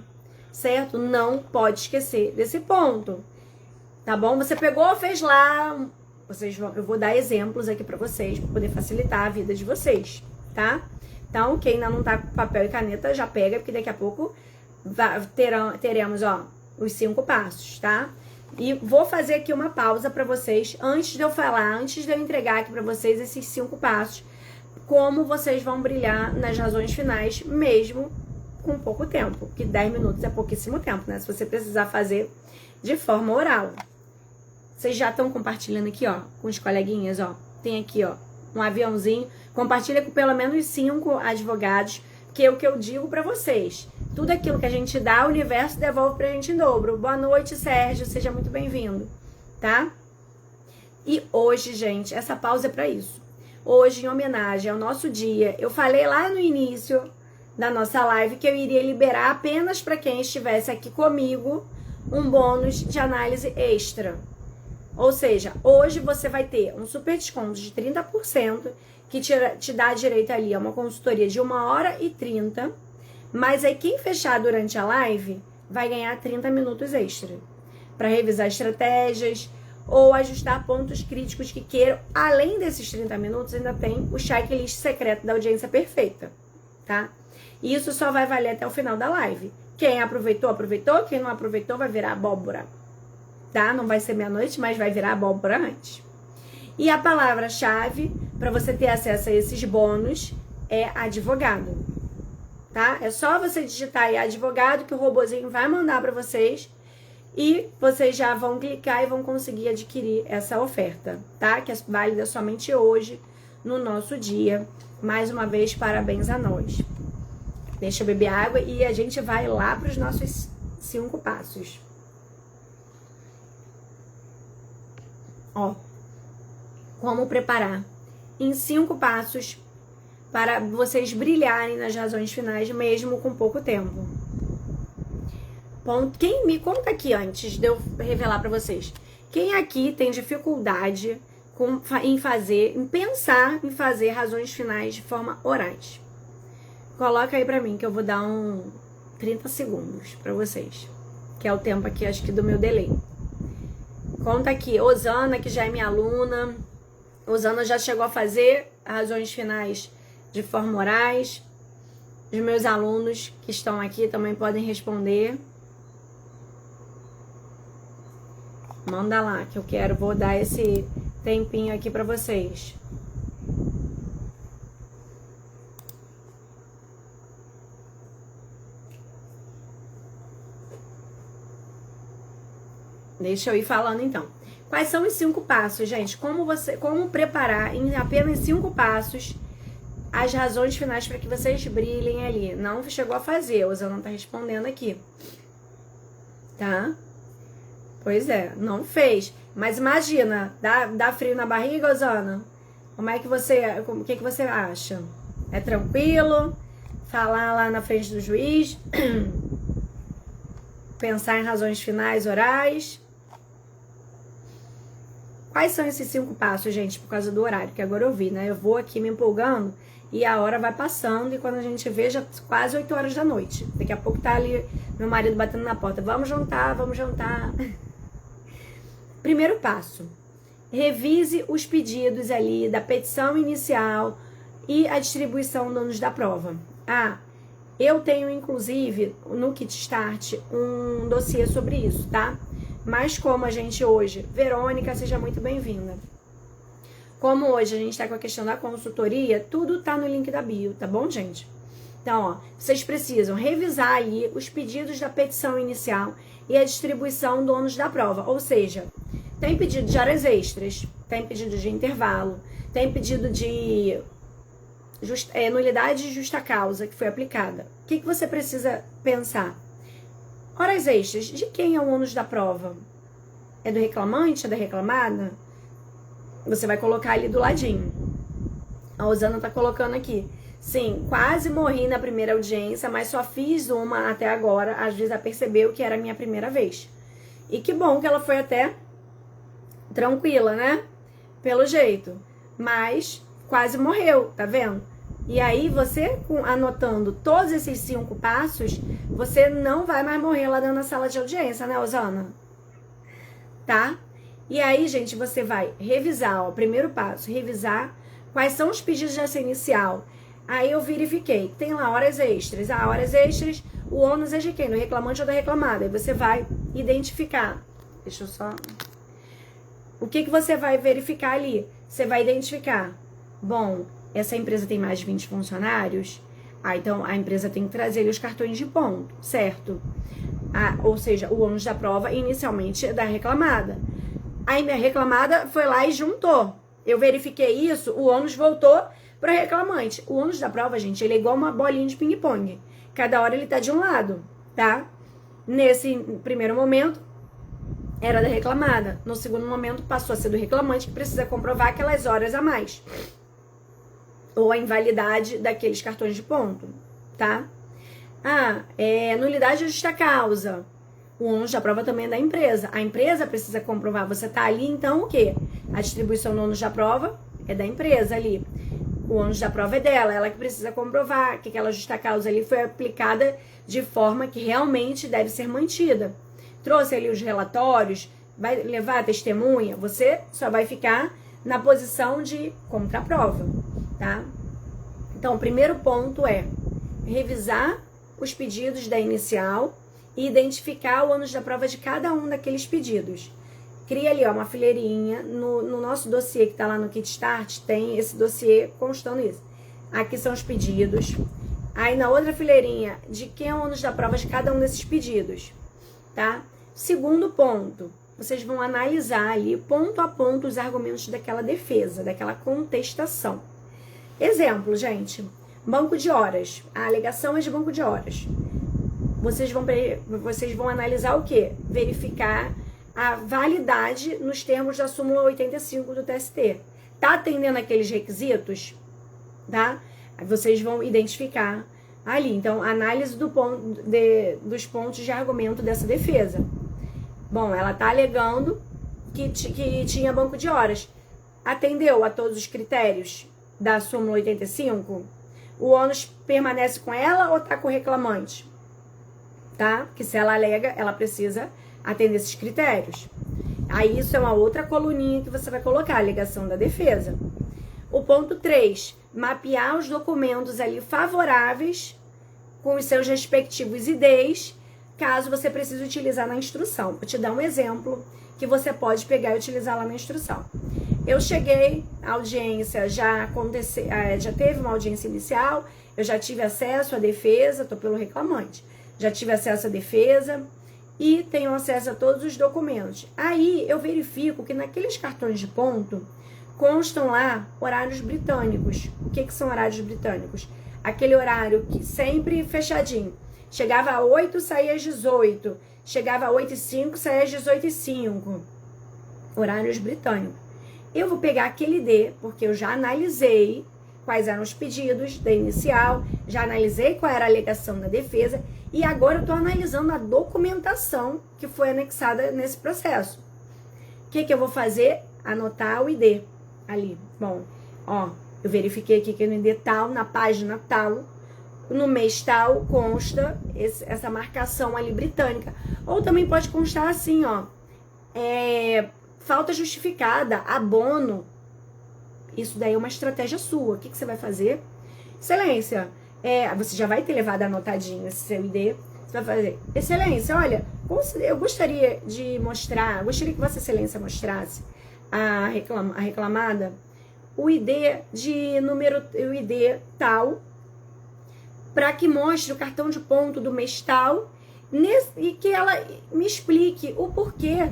certo? Não pode esquecer desse ponto, tá bom? Você pegou, fez lá, eu vou dar exemplos aqui pra vocês, pra poder facilitar a vida de vocês, tá? Então, quem ainda não tá com papel e caneta, já pega, porque daqui a pouco teremos, ó, os 5 passos, tá? E vou fazer aqui uma pausa pra vocês, antes de eu falar, antes de eu entregar aqui pra vocês esses 5 passos, como vocês vão brilhar nas razões finais, mesmo com pouco tempo, porque 10 minutos é pouquíssimo tempo, né? Se você precisar fazer de forma oral. Vocês já estão compartilhando aqui, ó, com os coleguinhas, ó. Tem aqui, ó, um aviãozinho. Compartilha com pelo menos 5 advogados, que é o que eu digo pra vocês. Tudo aquilo que a gente dá, o universo devolve pra gente em dobro. Boa noite, Sérgio. Seja muito bem-vindo, tá? E hoje, gente, essa pausa é pra isso. Hoje, em homenagem ao nosso dia, eu falei lá no início da nossa live que eu iria liberar apenas para quem estivesse aqui comigo um bônus de análise extra. Ou seja, hoje você vai ter um super desconto de 30%, que te dá direito ali a uma consultoria de 1h30, mas aí quem fechar durante a live vai ganhar 30 minutos extra para revisar estratégias ou ajustar pontos críticos que queiram. Além desses 30 minutos, ainda tem o checklist secreto da audiência perfeita, tá? E isso só vai valer até o final da live. Quem aproveitou, aproveitou. Quem não aproveitou, vai virar abóbora, tá? Não vai ser meia-noite, mas vai virar abóbora antes. E a palavra-chave para você ter acesso a esses bônus é advogado, tá? É só você digitar aí advogado que o robozinho vai mandar para vocês e vocês já vão clicar e vão conseguir adquirir essa oferta, tá? Que é válida somente hoje, no nosso dia. Mais uma vez, parabéns a nós. Deixa eu beber água e a gente vai lá para os nossos 5 passos. Ó, como preparar em 5 passos para vocês brilharem nas razões finais, mesmo com pouco tempo. Bom, quem me conta aqui antes de eu revelar para vocês? Quem aqui tem dificuldade em pensar em fazer razões finais de forma orais? Coloca aí pra mim que eu vou dar 30 segundos pra vocês, que é o tempo aqui, acho que do meu delay. Conta aqui, Osana, que já é minha aluna. Osana já chegou a fazer razões finais de forma orais. Os meus alunos que estão aqui também podem responder. Manda lá, que eu vou dar esse tempinho aqui pra vocês. Deixa eu ir falando então. Quais são os 5 passos, gente? Como preparar em apenas 5 passos as razões finais para que vocês brilhem ali? Não chegou a fazer, o Osana tá respondendo aqui. Tá? Pois é, não fez. Mas imagina, dá frio na barriga, Osana? O que você acha? É tranquilo? Falar lá na frente do juiz? Pensar em razões finais orais? Quais são esses 5 passos, gente, por causa do horário? Que agora eu vi, né? Eu vou aqui me empolgando e a hora vai passando e quando a gente vê, já quase 8 horas da noite. Daqui a pouco tá ali meu marido batendo na porta. Vamos jantar, vamos jantar. Primeiro passo. Revise os pedidos ali da petição inicial e a distribuição do ônus da prova. Eu tenho, inclusive, no Kit Start, um dossiê sobre isso, tá? Mas como a gente hoje... Verônica, seja muito bem-vinda. Como hoje a gente tá com a questão da consultoria, tudo tá no link da bio, tá bom, gente? Então, ó, vocês precisam revisar ali os pedidos da petição inicial e a distribuição do ônus da prova. Ou seja, tem pedido de horas extras, tem pedido de intervalo, tem pedido de nulidade de justa causa que foi aplicada. O que você precisa pensar? Horas extras, de quem é o ônus da prova? É do reclamante? É da reclamada? Você vai colocar ali do ladinho. A Osana tá colocando aqui. Sim, quase morri na primeira audiência, mas só fiz uma até agora. Às vezes ela percebeu que era a minha primeira vez. E que bom que ela foi até tranquila, né? Pelo jeito. Mas quase morreu, tá vendo? E aí você, anotando todos esses 5 passos, você não vai mais morrer lá dentro da sala de audiência, né, Osana? Tá? E aí, gente, você vai revisar, ó, primeiro passo, revisar quais são os pedidos de ação inicial. Aí eu verifiquei, tem lá horas extras. Horas extras, o ônus é de quem? Do reclamante ou da reclamada. Aí você vai identificar. Deixa eu só... O que você vai verificar ali? Você vai identificar. Bom, essa empresa tem mais de 20 funcionários? Então a empresa tem que trazer ali os cartões de ponto, certo? Ou seja, o ônus da prova inicialmente é da reclamada. Aí minha reclamada foi lá e juntou. Eu verifiquei isso, o ônus voltou para reclamante. O ônus da prova, gente, ele é igual uma bolinha de ping-pong. Cada hora ele tá de um lado, tá? Nesse primeiro momento, era da reclamada. No segundo momento, passou a ser do reclamante, que precisa comprovar aquelas horas a mais. Ou a invalidade daqueles cartões de ponto, tá? Nulidade de justa causa. O ônus da prova também é da empresa. A empresa precisa comprovar. Você tá ali, então, o quê? A distribuição do ônus da prova é da empresa ali. O ônus da prova é dela. Ela que precisa comprovar que aquela justa causa ali foi aplicada de forma que realmente deve ser mantida. Trouxe ali os relatórios, vai levar a testemunha, você só vai ficar na posição de contraprova, tá? Então, o primeiro ponto é revisar os pedidos da inicial e identificar o ônus da prova de cada um daqueles pedidos. Cria ali, ó, uma fileirinha. No nosso dossiê que tá lá no Kit Start, tem esse dossiê constando isso. Aqui são os pedidos. Aí na outra fileirinha, de quem é o ônus da prova de cada um desses pedidos, tá? Segundo ponto, vocês vão analisar ali, ponto a ponto, os argumentos daquela defesa, daquela contestação. Exemplo, gente, banco de horas. A alegação é de banco de horas. Vocês vão analisar o quê? Verificar a validade nos termos da súmula 85 do TST. Tá atendendo aqueles requisitos? Tá? Aí vocês vão identificar ali. Então, análise dos pontos de argumento dessa defesa. Bom, ela tá alegando que tinha banco de horas. Atendeu a todos os critérios da súmula 85? O ônus permanece com ela ou tá com o reclamante? Tá? Que se ela alega, ela precisa atender esses critérios. Aí isso é uma outra coluninha que você vai colocar, a alegação da defesa. O ponto 3, mapear os documentos ali favoráveis com os seus respectivos IDs, caso você precise utilizar na instrução. Vou te dar um exemplo que você pode pegar e utilizar lá na instrução. Eu cheguei, a audiência já teve uma audiência inicial, eu já tive acesso à defesa, tô pelo reclamante. Já tive acesso à defesa e tenham acesso a todos os documentos. Aí eu verifico que naqueles cartões de ponto constam lá horários britânicos. O que são horários britânicos? Aquele horário que sempre fechadinho. Chegava a 8, saía às 18. Chegava a 8h05, saía às 18h05. Horários britânicos. Eu vou pegar aquele ID, porque eu já analisei quais eram os pedidos da inicial, já analisei qual era a alegação da defesa e agora eu estou analisando a documentação que foi anexada nesse processo. O que eu vou fazer? Anotar o ID ali. Bom, ó, eu verifiquei aqui que no ID tal, na página tal, no mês tal, consta essa marcação ali britânica. Ou também pode constar assim, ó, falta justificada, abono. Isso daí é uma estratégia sua. O que você vai fazer? Excelência, você já vai ter levado anotadinho esse seu ID. Você vai fazer, excelência, olha, eu gostaria de mostrar, gostaria que Vossa Excelência mostrasse a reclamada, o ID de número, o ID tal, para que mostre o cartão de ponto do mês tal, e que ela me explique o porquê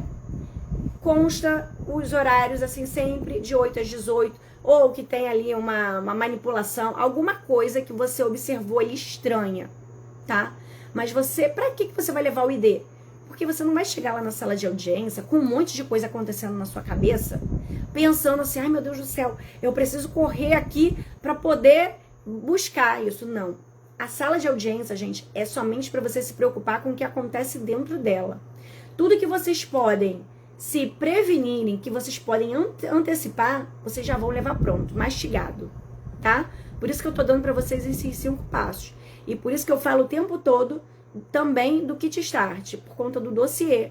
consta os horários assim sempre de 8 às 18, ou que tem ali uma manipulação, alguma coisa que você observou ali estranha, tá? Mas você, pra que você vai levar o ID? Porque você não vai chegar lá na sala de audiência com um monte de coisa acontecendo na sua cabeça, pensando assim, ai meu Deus do céu, eu preciso correr aqui para poder buscar isso. Não. A sala de audiência, gente, é somente para você se preocupar com o que acontece dentro dela. Tudo que vocês podem se prevenirem, que vocês podem antecipar, vocês já vão levar pronto, mastigado, tá? Por isso que eu tô dando para vocês esses 5 passos. E por isso que eu falo o tempo todo também do Kit Start, por conta do dossiê,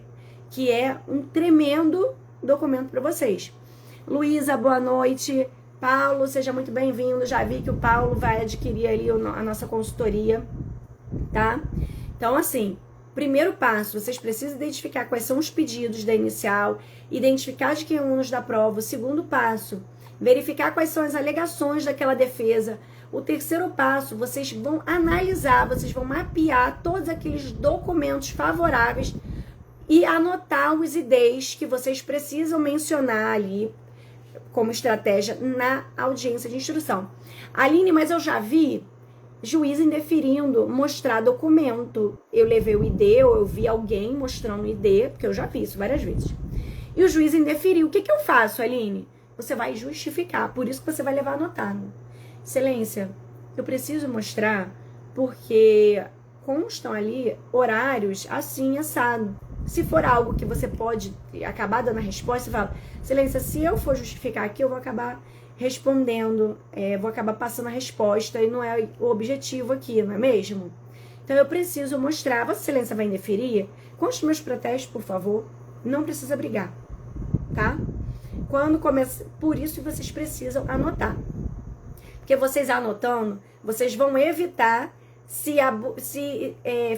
que é um tremendo documento para vocês. Luísa, boa noite. Paulo, seja muito bem-vindo. Já vi que o Paulo vai adquirir ali a nossa consultoria, tá? Então, assim, primeiro passo, vocês precisam identificar quais são os pedidos da inicial, identificar de quem é o ônus da prova. O segundo passo, verificar quais são as alegações daquela defesa. O terceiro passo, vocês vão analisar, vocês vão mapear todos aqueles documentos favoráveis e anotar os IDs que vocês precisam mencionar ali como estratégia na audiência de instrução. Aline, mas eu já vi juiz indeferindo mostrar documento. Eu levei o ID, ou eu vi alguém mostrando o ID, porque eu já vi isso várias vezes. E o juiz indeferiu. O que eu faço, Aline? Você vai justificar, por isso que você vai levar anotado. Excelência, eu preciso mostrar porque constam ali horários assim, assado. Se for algo que você pode acabar dando a resposta, você fala, excelência, se eu for justificar aqui, eu vou acabar respondendo, vou acabar passando a resposta e não é o objetivo aqui, não é mesmo? Então eu preciso mostrar, Vossa Excelência vai indeferir? Conste meus protestos, por favor, não precisa brigar, tá? Quando começa, por isso vocês precisam anotar. Porque vocês anotando, vocês vão evitar se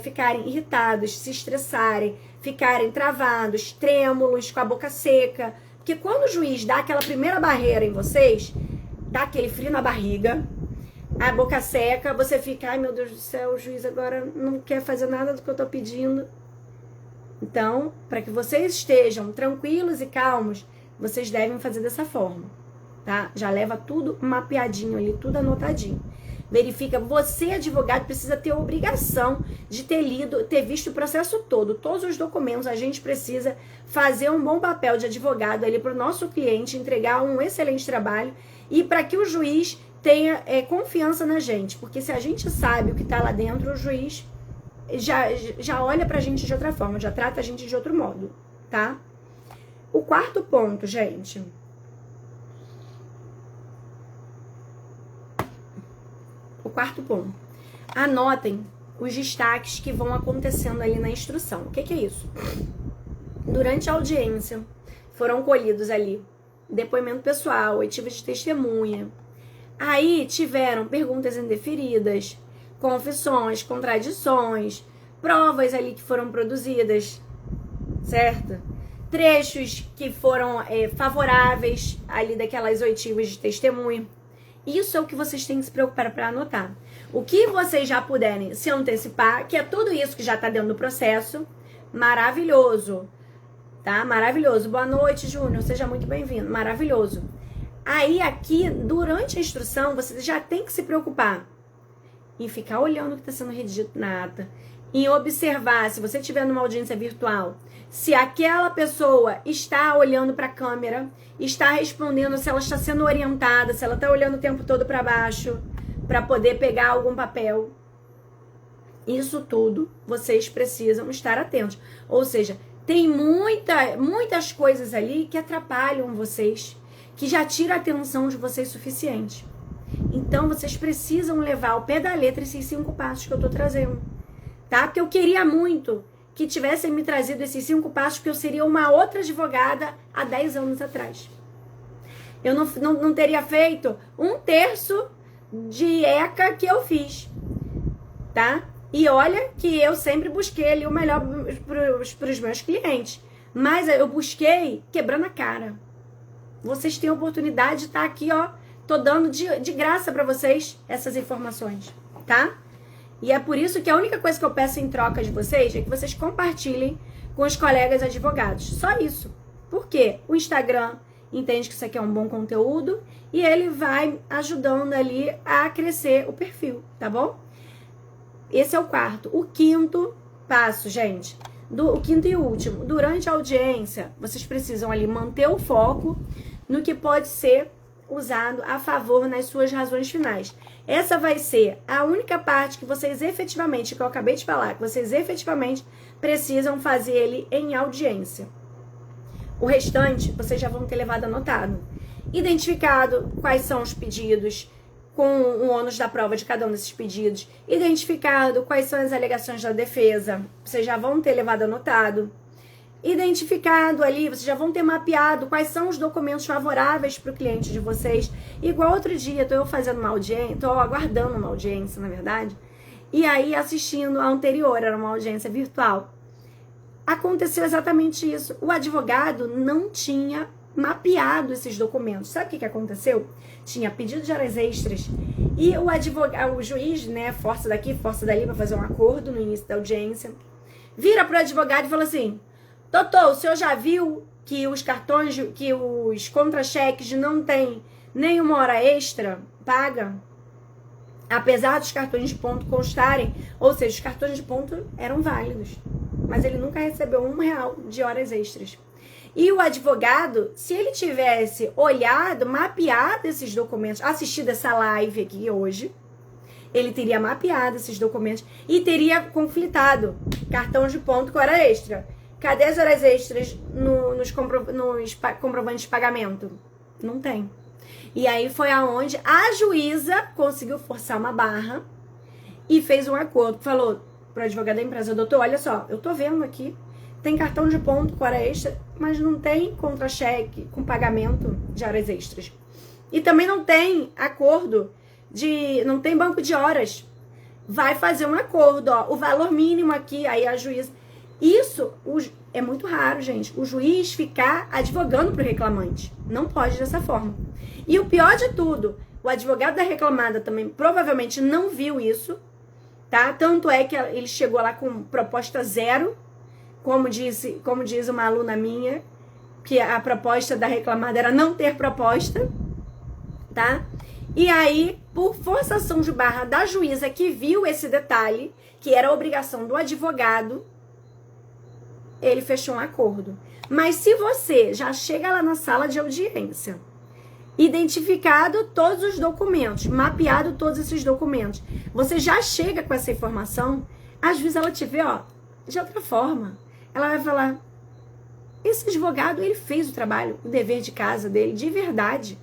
ficarem irritados, se estressarem, ficarem travados, trêmulos, com a boca seca. Porque quando o juiz dá aquela primeira barreira em vocês, dá aquele frio na barriga, a boca seca, você fica, ai meu Deus do céu, o juiz agora não quer fazer nada do que eu tô pedindo. Então, para que vocês estejam tranquilos e calmos, vocês devem fazer dessa forma, tá? Já leva tudo mapeadinho ali, tudo anotadinho. Verifica, você, advogado, precisa ter a obrigação de ter visto o processo todo, todos os documentos. A gente precisa fazer um bom papel de advogado ali para o nosso cliente, entregar um excelente trabalho e para que o juiz tenha confiança na gente. Porque se a gente sabe o que está lá dentro, o juiz já olha para a gente de outra forma, já trata a gente de outro modo, tá? O quarto ponto, gente. O quarto ponto. Anotem os destaques que vão acontecendo ali na instrução. O que é isso? Durante a audiência, foram colhidos ali depoimento pessoal, oitiva de testemunha. Aí tiveram perguntas indeferidas, confissões, contradições, provas ali que foram produzidas, certo? Trechos que foram favoráveis ali daquelas oitivas de testemunha. Isso é o que vocês têm que se preocupar para anotar. O que vocês já puderem se antecipar, que é tudo isso que já está dentro do processo, Maravilhoso, tá? Maravilhoso. Boa noite, Júnior. Seja muito bem-vindo. Maravilhoso. Aí, aqui, durante a instrução, você já tem que se preocupar em ficar olhando o que está sendo redigido na ata, em observar, se você estiver numa audiência virtual, se aquela pessoa está olhando para a câmera, está respondendo, se ela está sendo orientada, se ela está olhando o tempo todo para baixo, para poder pegar algum papel. Isso tudo vocês precisam estar atentos. Ou seja, tem muitas coisas ali que atrapalham vocês, que já tiram a atenção de vocês suficiente. Então, vocês precisam levar ao pé da letra esses 5 passos que eu tô trazendo, tá? Porque eu queria muito que tivessem me trazido esses 5 passos, porque eu seria uma outra advogada há 10 anos atrás. Eu não teria feito 1/3 de ECA que eu fiz, tá? E olha que eu sempre busquei ali o melhor para os meus clientes. Mas eu busquei quebrando a cara. Vocês têm a oportunidade de estar aqui, ó. Tô dando de graça para vocês essas informações, tá? E é por isso que a única coisa que eu peço em troca de vocês é que vocês compartilhem com os colegas advogados. Só isso. Por quê? O Instagram entende que isso aqui é um bom conteúdo e ele vai ajudando ali a crescer o perfil, tá bom? Esse é o 4º. O 5º passo, gente, o 5º e último. Durante a audiência, vocês precisam ali manter o foco no que pode ser usado a favor nas suas razões finais. Essa vai ser a única parte que vocês efetivamente, que eu acabei de falar, que vocês efetivamente precisam fazer ele em audiência. O restante, vocês já vão ter levado anotado. Identificado quais são os pedidos, com o ônus da prova de cada um desses pedidos. Identificado quais são as alegações da defesa, vocês já vão ter levado anotado. Identificado ali, vocês já vão ter mapeado quais são os documentos favoráveis para o cliente de vocês. Igual outro dia, estou fazendo uma audiência, estou aguardando uma audiência, na verdade, e aí assistindo a anterior, era uma audiência virtual. Aconteceu exatamente isso. O advogado não tinha mapeado esses documentos. Sabe o que aconteceu? Tinha pedido de horas extras e o juiz, né, força daqui, força dali para fazer um acordo no início da audiência, vira para o advogado e fala assim: doutor, o senhor já viu que os cartões, que os contra-cheques não tem nenhuma hora extra paga? Apesar dos cartões de ponto constarem, ou seja, os cartões de ponto eram válidos, mas ele nunca recebeu R$1 de horas extras. E o advogado, se ele tivesse olhado, mapeado esses documentos, assistido essa live aqui hoje, ele teria mapeado esses documentos e teria conflitado cartão de ponto com hora extra. Cadê as horas extras nos comprovantes de pagamento? Não tem. E aí foi aonde a juíza conseguiu forçar uma barra e fez um acordo. Falou pro advogado da empresa: doutor, olha só, eu tô vendo aqui, tem cartão de ponto com hora extra, mas não tem contra-cheque com pagamento de horas extras. E também não tem acordo não tem banco de horas. Vai fazer um acordo, ó, o valor mínimo aqui, aí a juíza... Isso é muito raro, gente, o juiz ficar advogando pro reclamante. Não pode dessa forma. E o pior de tudo, o advogado da reclamada também provavelmente não viu isso, tá? Tanto é que ele chegou lá com proposta 0, como diz uma aluna minha, que a proposta da reclamada era não ter proposta, tá? E aí, por forçação de barra da juíza que viu esse detalhe, que era a obrigação do advogado, ele fechou um acordo. Mas se você já chega lá na sala de audiência, identificado todos os documentos, mapeado todos esses documentos, você já chega com essa informação, às vezes ela te vê, ó, de outra forma. Ela vai falar: esse advogado, ele fez o trabalho, o dever de casa dele, de verdade.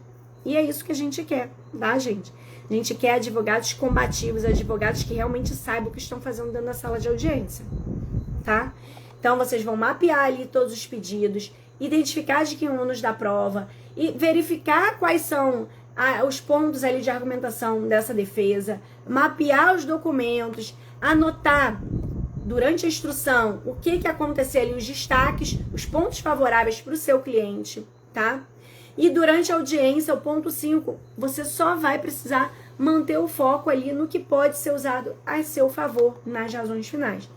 E é isso que a gente quer, tá, gente? A gente quer advogados combativos, advogados que realmente saibam o que estão fazendo dentro da sala de audiência, tá? Então, vocês vão mapear ali todos os pedidos, identificar de que ônus da prova e verificar quais são os pontos ali de argumentação dessa defesa, mapear os documentos, anotar durante a instrução o que aconteceu ali, os destaques, os pontos favoráveis para o seu cliente, tá? E durante a audiência, o ponto 5, você só vai precisar manter o foco ali no que pode ser usado a seu favor nas razões finais.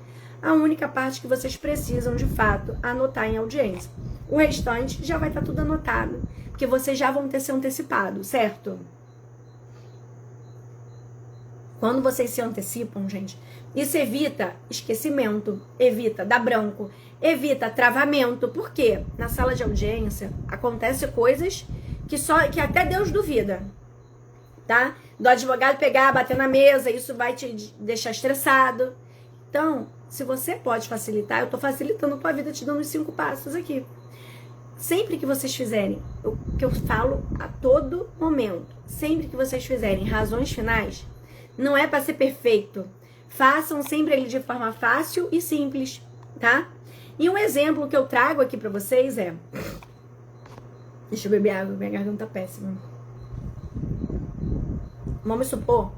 a única parte que vocês precisam, de fato, anotar em audiência. O restante já vai estar tudo anotado, porque vocês já vão ter se antecipado, certo? Quando vocês se antecipam, gente, isso evita esquecimento, evita dar branco, evita travamento. Por quê? Na sala de audiência acontecem coisas que até Deus duvida, tá? Do advogado pegar, bater na mesa, isso vai te deixar estressado. Então, se você pode facilitar, eu tô facilitando a tua vida, te dando os 5 passos aqui. Sempre que vocês fizerem o que eu falo a todo momento, sempre que vocês fizerem razões finais, não é para ser perfeito. Façam sempre ele de forma fácil e simples, tá? E um exemplo que eu trago aqui para vocês é... Deixa eu beber água, minha garganta tá péssima. Vamos supor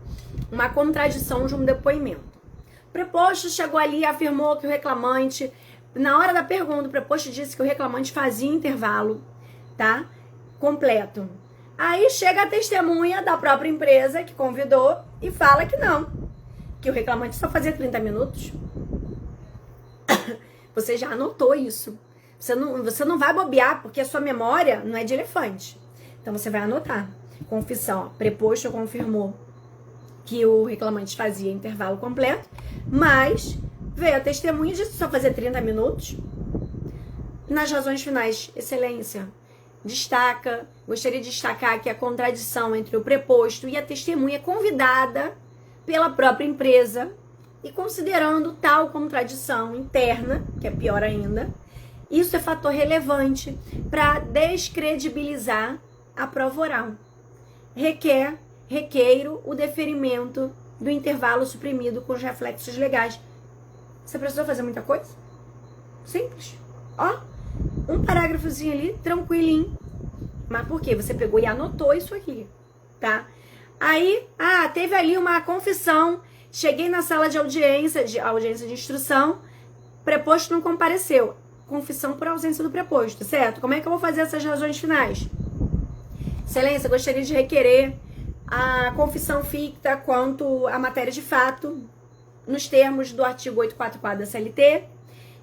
uma contradição de um depoimento. O preposto chegou ali e afirmou que o reclamante... Na hora da pergunta, o preposto disse que o reclamante fazia intervalo, tá? Completo. Aí chega a testemunha da própria empresa que convidou e fala que não. Que o reclamante só fazia 30 minutos. Você já anotou isso. Você não vai bobear, porque a sua memória não é de elefante. Então você vai anotar. Confissão, ó, preposto confirmou que o reclamante fazia intervalo completo, mas veio a testemunha e disse que só fazia 30 minutos. Nas razões finais, excelência, gostaria de destacar que a contradição entre o preposto e a testemunha convidada pela própria empresa, e considerando tal contradição interna, que é pior ainda, isso é fator relevante para descredibilizar a prova oral. Requeiro o deferimento do intervalo suprimido com os reflexos legais. Você precisou fazer muita coisa? Simples. Ó, um parágrafozinho ali, tranquilinho. Mas por quê? Você pegou e anotou isso aqui, tá? Aí, teve ali uma confissão. Cheguei na sala de audiência de instrução, preposto não compareceu. Confissão por ausência do preposto, certo? Como é que eu vou fazer essas razões finais? Excelência, gostaria de requerer a confissão ficta quanto à matéria de fato, nos termos do artigo 844 da CLT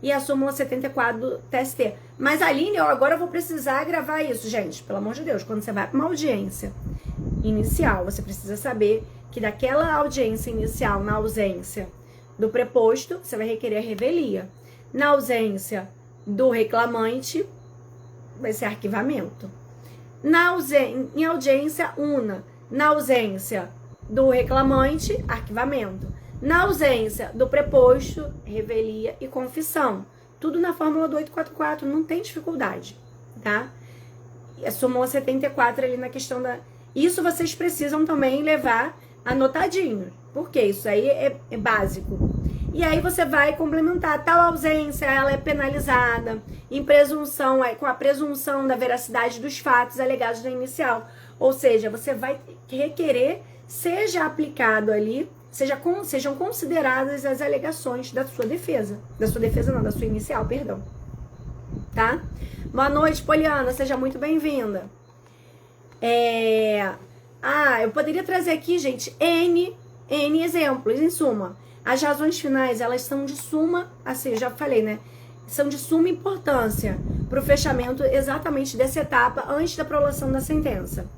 e a súmula 74 do TST. Mas, Aline, agora eu vou precisar gravar isso. Gente, pelo amor de Deus, quando você vai para uma audiência inicial, você precisa saber que daquela audiência inicial, na ausência do preposto, você vai requerer a revelia. Na ausência do reclamante, vai ser arquivamento. Em audiência una, na ausência do reclamante, arquivamento. Na ausência do preposto, revelia e confissão. Tudo na fórmula do 844, não tem dificuldade, tá? E a súmula 74 ali na questão da... Isso vocês precisam também levar anotadinho, porque isso aí é básico. E aí você vai complementar. Tal ausência, ela é penalizada em presunção, com a presunção da veracidade dos fatos alegados na inicial. Ou seja, você vai requerer, seja aplicado ali, sejam consideradas as alegações da sua defesa. Da sua defesa não, da sua inicial, perdão. Tá? Boa noite, Poliana, seja muito bem-vinda. Eu poderia trazer aqui, gente, N exemplos, em suma. As razões finais, elas são de suma, assim, eu já falei, né? São de suma importância para o fechamento exatamente dessa etapa antes da prolação da sentença.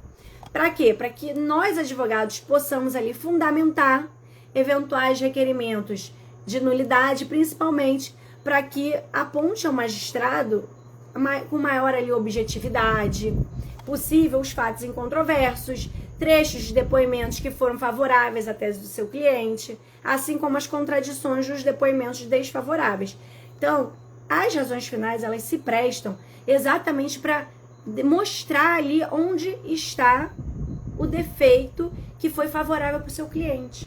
Para quê? Para que nós, advogados, possamos ali fundamentar eventuais requerimentos de nulidade, principalmente para que aponte ao magistrado com maior ali objetividade, possível os fatos incontroversos, trechos de depoimentos que foram favoráveis à tese do seu cliente, assim como as contradições dos depoimentos desfavoráveis. Então, as razões finais, elas se prestam exatamente para mostrar ali onde está o defeito que foi favorável para o seu cliente.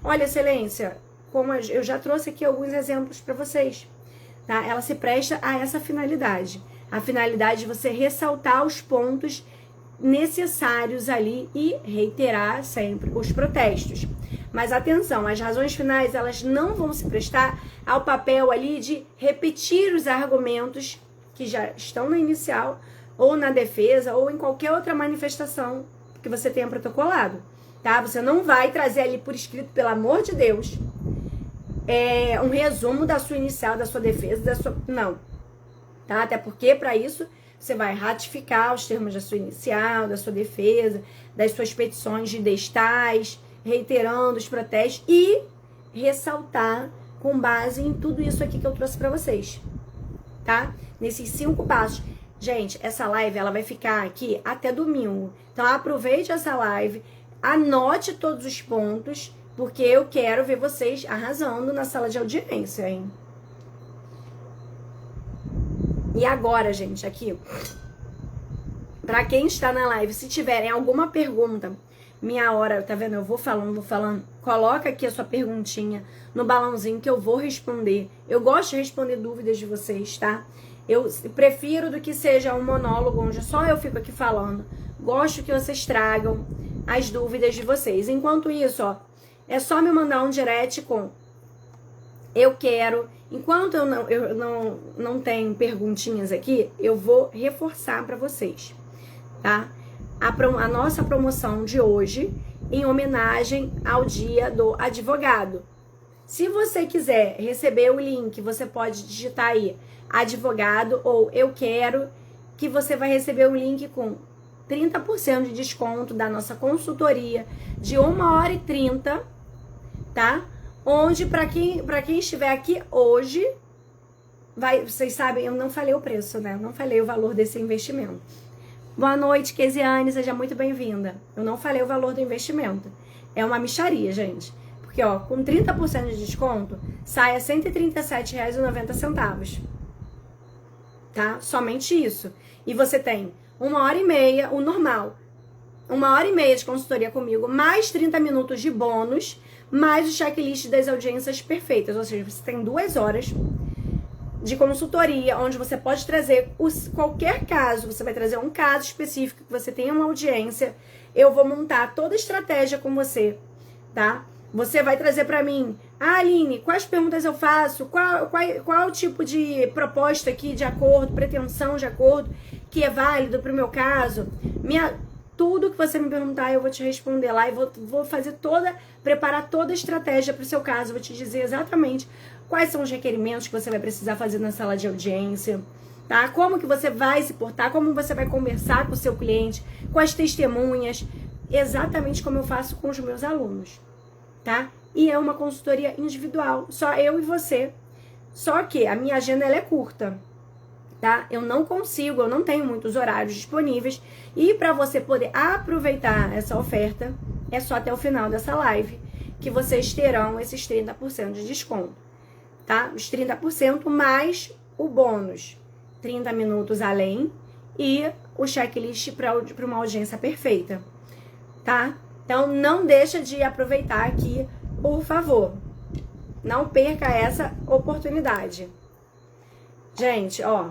Olha, excelência, como eu já trouxe aqui alguns exemplos para vocês, tá? Ela se presta a essa finalidade. A finalidade de você ressaltar os pontos necessários ali e reiterar sempre os protestos. Mas atenção, as razões finais, elas não vão se prestar ao papel ali de repetir os argumentos que já estão na inicial, ou na defesa, ou em qualquer outra manifestação que você tenha protocolado, tá? Você não vai trazer ali por escrito, pelo amor de Deus, um resumo da sua inicial, da sua defesa, não. Tá? Até porque, para isso, você vai ratificar os termos da sua inicial, da sua defesa, das suas petições de destais, reiterando os protestos e ressaltar com base em tudo isso aqui que eu trouxe para vocês, tá? Nesses 5 passos. Gente, essa live ela vai ficar aqui até domingo. Então aproveite essa live, anote todos os pontos, porque eu quero ver vocês arrasando na sala de audiência, hein? E agora, gente, aqui, pra quem está na live, se tiverem alguma pergunta, minha hora, tá vendo? Eu vou falando. Coloca aqui a sua perguntinha no balãozinho que eu vou responder. Eu gosto de responder dúvidas de vocês, tá? Eu prefiro do que seja um monólogo onde só eu fico aqui falando. Gosto que vocês tragam as dúvidas de vocês. Enquanto isso, ó, é só me mandar um direct com eu quero. Enquanto eu não tenho perguntinhas aqui, eu vou reforçar para vocês, tá? A nossa promoção de hoje em homenagem ao Dia do Advogado. Se você quiser receber o link, você pode digitar aí advogado ou eu quero, que você vai receber o link com 30% de desconto da nossa consultoria de 1h30, tá? Onde, para quem estiver aqui hoje, vocês sabem, eu não falei o preço, né? Eu não falei o valor desse investimento. Boa noite, Kesiane, seja muito bem-vinda. Eu não falei o valor do investimento. É uma mixaria, gente. Porque, ó, com 30% de desconto, sai a R$ 137,90. Tá? Somente isso. E você tem 1h30, o normal. 1h30 de consultoria comigo, mais 30 minutos de bônus, mais o checklist das audiências perfeitas. Ou seja, você tem 2 horas de consultoria, onde você pode trazer qualquer caso, você vai trazer um caso específico, que você tenha uma audiência, eu vou montar toda a estratégia com você, tá? Você vai trazer pra mim, Aline, quais perguntas eu faço, qual o tipo de proposta aqui de acordo, pretensão de acordo, que é válido pro meu caso, tudo que você me perguntar eu vou te responder lá e vou preparar toda a estratégia pro seu caso, vou te dizer exatamente quais são os requerimentos que você vai precisar fazer na sala de audiência, tá? Como que você vai se portar, como você vai conversar com o seu cliente, com as testemunhas, exatamente como eu faço com os meus alunos, tá? E é uma consultoria individual, só eu e você. Só que a minha agenda ela é curta, tá? Eu não tenho muitos horários disponíveis e para você poder aproveitar essa oferta, é só até o final dessa live que vocês terão esses 30% de desconto. Tá? Os 30% mais o bônus, 30 minutos além e o checklist para uma audiência perfeita, tá? Então não deixa de aproveitar aqui, por favor. Não perca essa oportunidade. Gente, ó,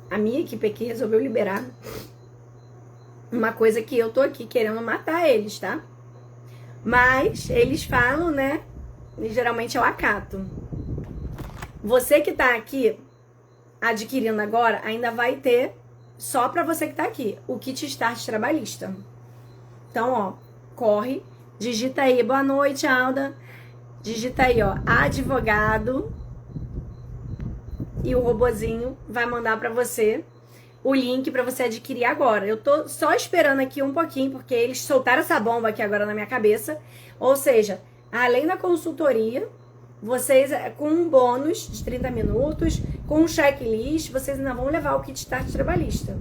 a minha equipe aqui resolveu liberar uma coisa que eu tô aqui querendo matar eles, tá? Mas eles falam, né? E geralmente eu acato. Você que tá aqui adquirindo agora, ainda vai ter, só pra você que tá aqui, o kit start trabalhista. Então, ó, corre, digita aí, boa noite, Alda. Digita aí, ó, advogado. E o robozinho vai mandar pra você o link para você adquirir agora. Eu tô só esperando aqui um pouquinho, porque eles soltaram essa bomba aqui agora na minha cabeça. Ou seja, além da consultoria, vocês, com um bônus de 30 minutos, com um checklist, vocês ainda vão levar o kit start trabalhista.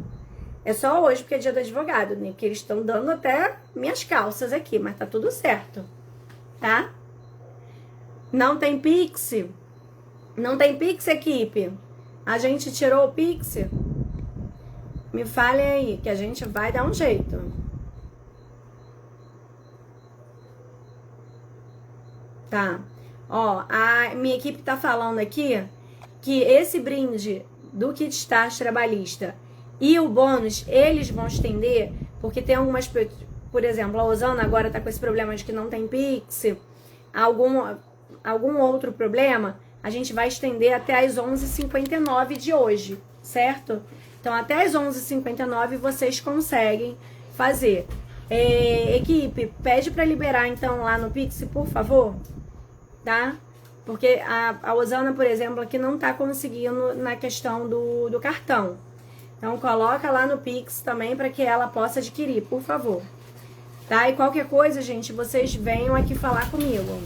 É só hoje, porque é dia do advogado, né? Que eles estão dando até minhas calças aqui, mas tá tudo certo, tá? Não tem Pix? Não tem Pix, equipe? A gente tirou o Pix? Me falem aí, que a gente vai dar um jeito. Tá. Ó, a minha equipe tá falando aqui que esse brinde do kit start trabalhista e o bônus, eles vão estender, porque tem algumas, por exemplo, a Osana agora tá com esse problema de que não tem Pix, algum outro problema, a gente vai estender até as 11h59 de hoje, certo? Então, até as 11h59 vocês conseguem fazer. Equipe, pede para liberar então lá no Pix, por favor, tá? Porque a Osana, por exemplo, aqui não tá conseguindo na questão do cartão. Então coloca lá no Pix também para que ela possa adquirir, por favor. Tá? E qualquer coisa, gente, vocês venham aqui falar comigo.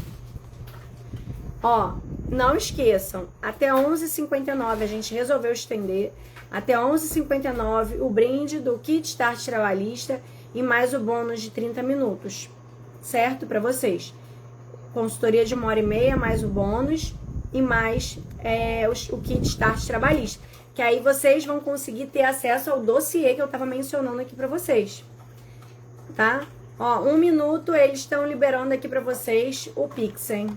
Ó, não esqueçam, até 11h59 a gente resolveu estender. Até 11h59 o brinde do Kit Start Trabalhista e mais o bônus de 30 minutos, certo? Para vocês. Consultoria de 1h30, mais o bônus e mais o Kit Start Trabalhista. Que aí vocês vão conseguir ter acesso ao dossiê que eu tava mencionando aqui para vocês. Tá? Ó, 1 minuto, eles estão liberando aqui para vocês o Pix, hein?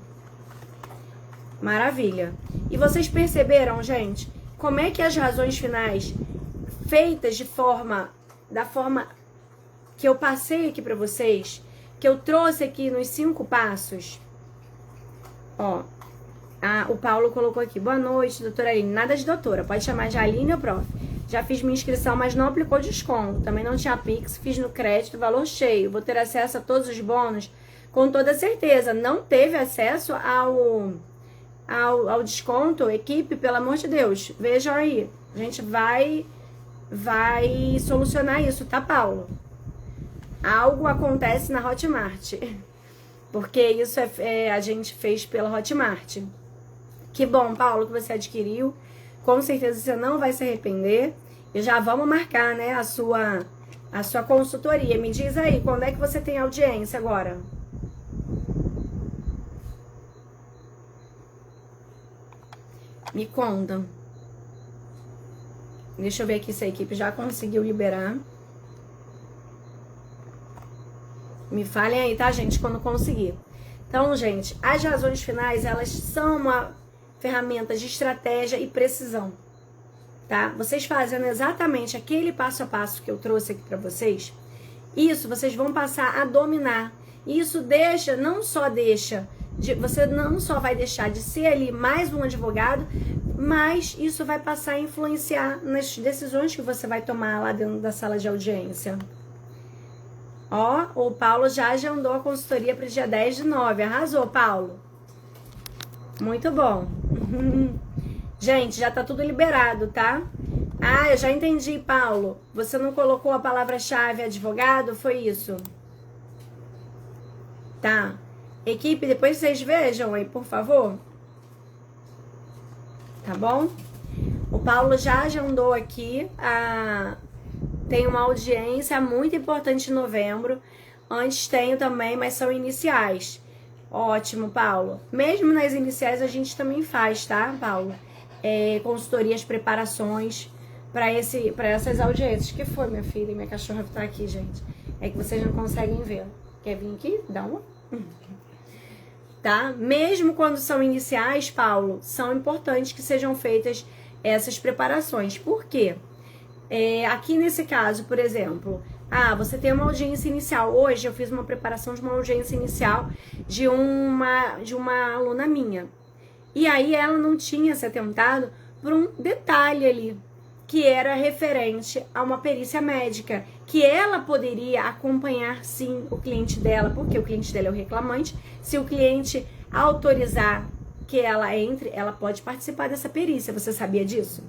Maravilha. E vocês perceberam, gente, como é que as razões finais, feitas da forma que eu passei aqui para vocês, que eu trouxe aqui nos 5 passos? Ó, o Paulo colocou aqui, boa noite, doutora Aline. Nada de doutora, pode chamar de Aline ou prof. Já fiz minha inscrição, mas não aplicou desconto. Também não tinha Pix, fiz no crédito, valor cheio. Vou ter acesso a todos os bônus? Com toda certeza. Não teve acesso ao desconto? Equipe, pelo amor de Deus, vejam aí. A gente vai solucionar isso, tá, Paulo? Algo acontece na Hotmart. Porque isso a gente fez pela Hotmart. Que bom, Paulo, que você adquiriu. Com certeza você não vai se arrepender. E já vamos marcar, né, a sua consultoria. Me diz aí, quando é que você tem audiência agora? Me conta. Deixa eu ver aqui se a equipe já conseguiu liberar. Me falem aí, tá, gente, quando conseguir. Então, gente, as razões finais, elas são uma ferramenta de estratégia e precisão, tá? Vocês fazendo exatamente aquele passo a passo que eu trouxe aqui pra vocês, isso vocês vão passar a dominar. Isso você não só vai deixar de ser ali mais um advogado, mas isso vai passar a influenciar nas decisões que você vai tomar lá dentro da sala de audiência. Ó, o Paulo já agendou a consultoria para o dia 10/9. Arrasou, Paulo. Muito bom. Gente, já tá tudo liberado, tá? Ah, eu já entendi, Paulo. Você não colocou a palavra-chave advogado? Foi isso? Tá. Equipe, depois vocês vejam aí, por favor. Tá bom? O Paulo já agendou aqui tem uma audiência muito importante em novembro. Antes tenho também, mas são iniciais. Ótimo, Paulo. Mesmo nas iniciais a gente também faz, tá, Paulo? Consultorias, preparações para essas audiências. Que foi, minha filha? Minha cachorra tá aqui, gente. É que vocês não conseguem ver. Quer vir aqui? Dá uma. Tá? Mesmo quando são iniciais, Paulo, são importantes que sejam feitas essas preparações. Por quê? Aqui nesse caso, por exemplo, você tem uma audiência inicial. Hoje eu fiz uma preparação de uma audiência inicial de uma aluna minha. E aí ela não tinha se atentado por um detalhe ali, que era referente a uma perícia médica, que ela poderia acompanhar sim o cliente dela, porque o cliente dela é o reclamante. Se o cliente autorizar que ela entre, ela pode participar dessa perícia. Você sabia disso?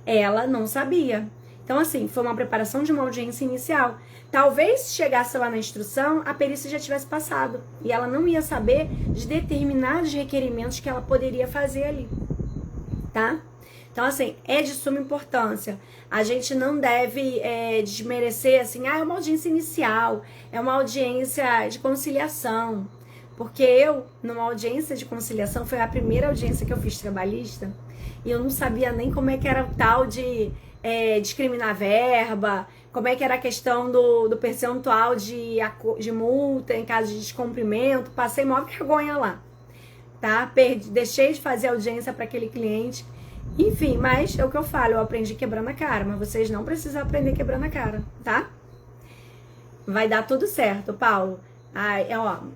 Ela não sabia. Então, assim, foi uma preparação de uma audiência inicial. Talvez, se chegasse lá na instrução, a perícia já tivesse passado. E ela não ia saber de determinados requerimentos que ela poderia fazer ali. Tá? Então, assim, é de suma importância. A gente não deve desmerecer, assim, é uma audiência inicial, é uma audiência de conciliação. Porque eu, numa audiência de conciliação, foi a primeira audiência que eu fiz trabalhista, e eu não sabia nem como é que era o tal de discriminar verba, como é que era a questão do percentual de multa em caso de descumprimento. Passei maior vergonha lá, tá? Deixei de fazer audiência para aquele cliente. Enfim, mas é o que eu falo, eu aprendi quebrando a cara, mas vocês não precisam aprender quebrando a cara, tá? Vai dar tudo certo, Paulo.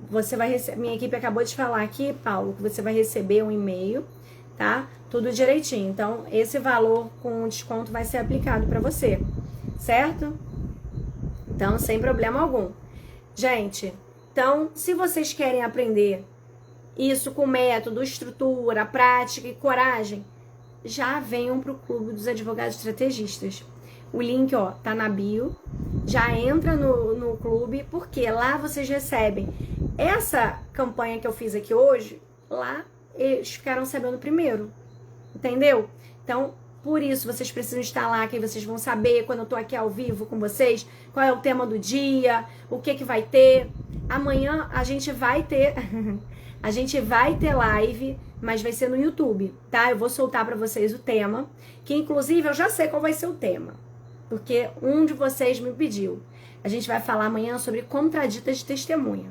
Você vai receber, minha equipe acabou de falar aqui, Paulo, que você vai receber um e-mail, tá? Tudo direitinho. Então, esse valor com desconto vai ser aplicado para você, certo? Então, sem problema algum. Gente, então, se vocês querem aprender isso com método, estrutura, prática e coragem, já venham para o Clube dos Advogados Estrategistas. O link, ó, tá na bio. Já entra no clube, porque lá vocês recebem essa campanha que eu fiz aqui hoje. Lá eles ficaram sabendo primeiro, entendeu? Então, por isso vocês precisam estar lá, que vocês vão saber quando eu tô aqui ao vivo com vocês, qual é o tema do dia, o que vai ter. Amanhã a gente vai ter a gente vai ter live, mas vai ser no YouTube, tá? Eu vou soltar pra vocês o tema, que inclusive eu já sei qual vai ser o tema, porque um de vocês me pediu. A gente vai falar amanhã sobre contraditas de testemunha.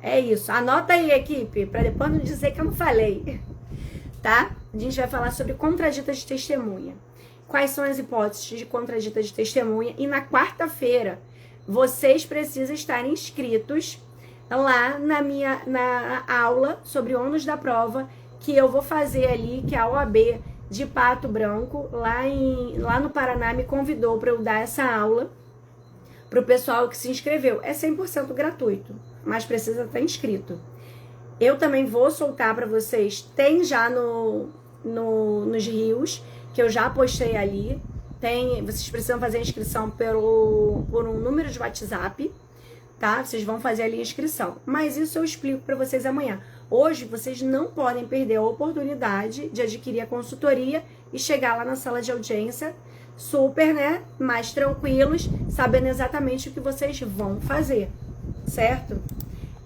É isso. Anota aí, equipe, para depois não dizer que eu não falei. Tá? A gente vai falar sobre contraditas de testemunha. Quais são as hipóteses de contradita de testemunha? E na quarta-feira, vocês precisam estar inscritos lá na aula sobre ônus da prova, que eu vou fazer ali, que a OAB de Pato Branco, lá no Paraná, me convidou para eu dar essa aula para o pessoal que se inscreveu. É 100% gratuito, mas precisa estar inscrito. Eu também vou soltar para vocês, tem já nos rios, que eu já postei ali. Vocês precisam fazer a inscrição por um número de WhatsApp, tá? Vocês vão fazer ali a inscrição. Mas isso eu explico para vocês amanhã. Hoje, vocês não podem perder a oportunidade de adquirir a consultoria e chegar lá na sala de audiência super, né? Mais tranquilos, sabendo exatamente o que vocês vão fazer, certo?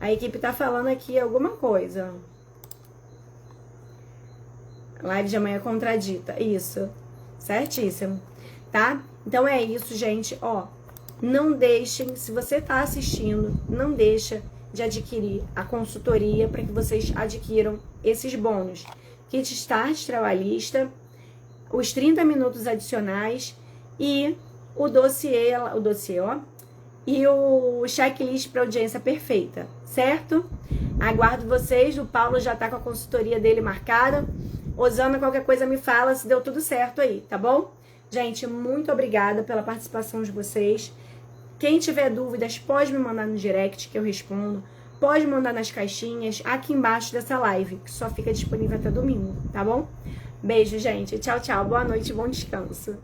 A equipe tá falando aqui alguma coisa. Live de amanhã contradita. Isso. Certíssimo. Tá? Então é isso, gente. Ó, não deixem, se você tá assistindo, não deixa de adquirir a consultoria para que vocês adquiram esses bônus. Kit Start trabalhista, os 30 minutos adicionais e o dossiê, ó, e o checklist para audiência perfeita, certo? Aguardo vocês, o Paulo já tá com a consultoria dele marcada. Osana, qualquer coisa me fala se deu tudo certo aí, tá bom? Gente, muito obrigada pela participação de vocês. Quem tiver dúvidas, pode me mandar no direct que eu respondo. Pode mandar nas caixinhas aqui embaixo dessa live, que só fica disponível até domingo, tá bom? Beijo, gente. Tchau, tchau. Boa noite, bom descanso.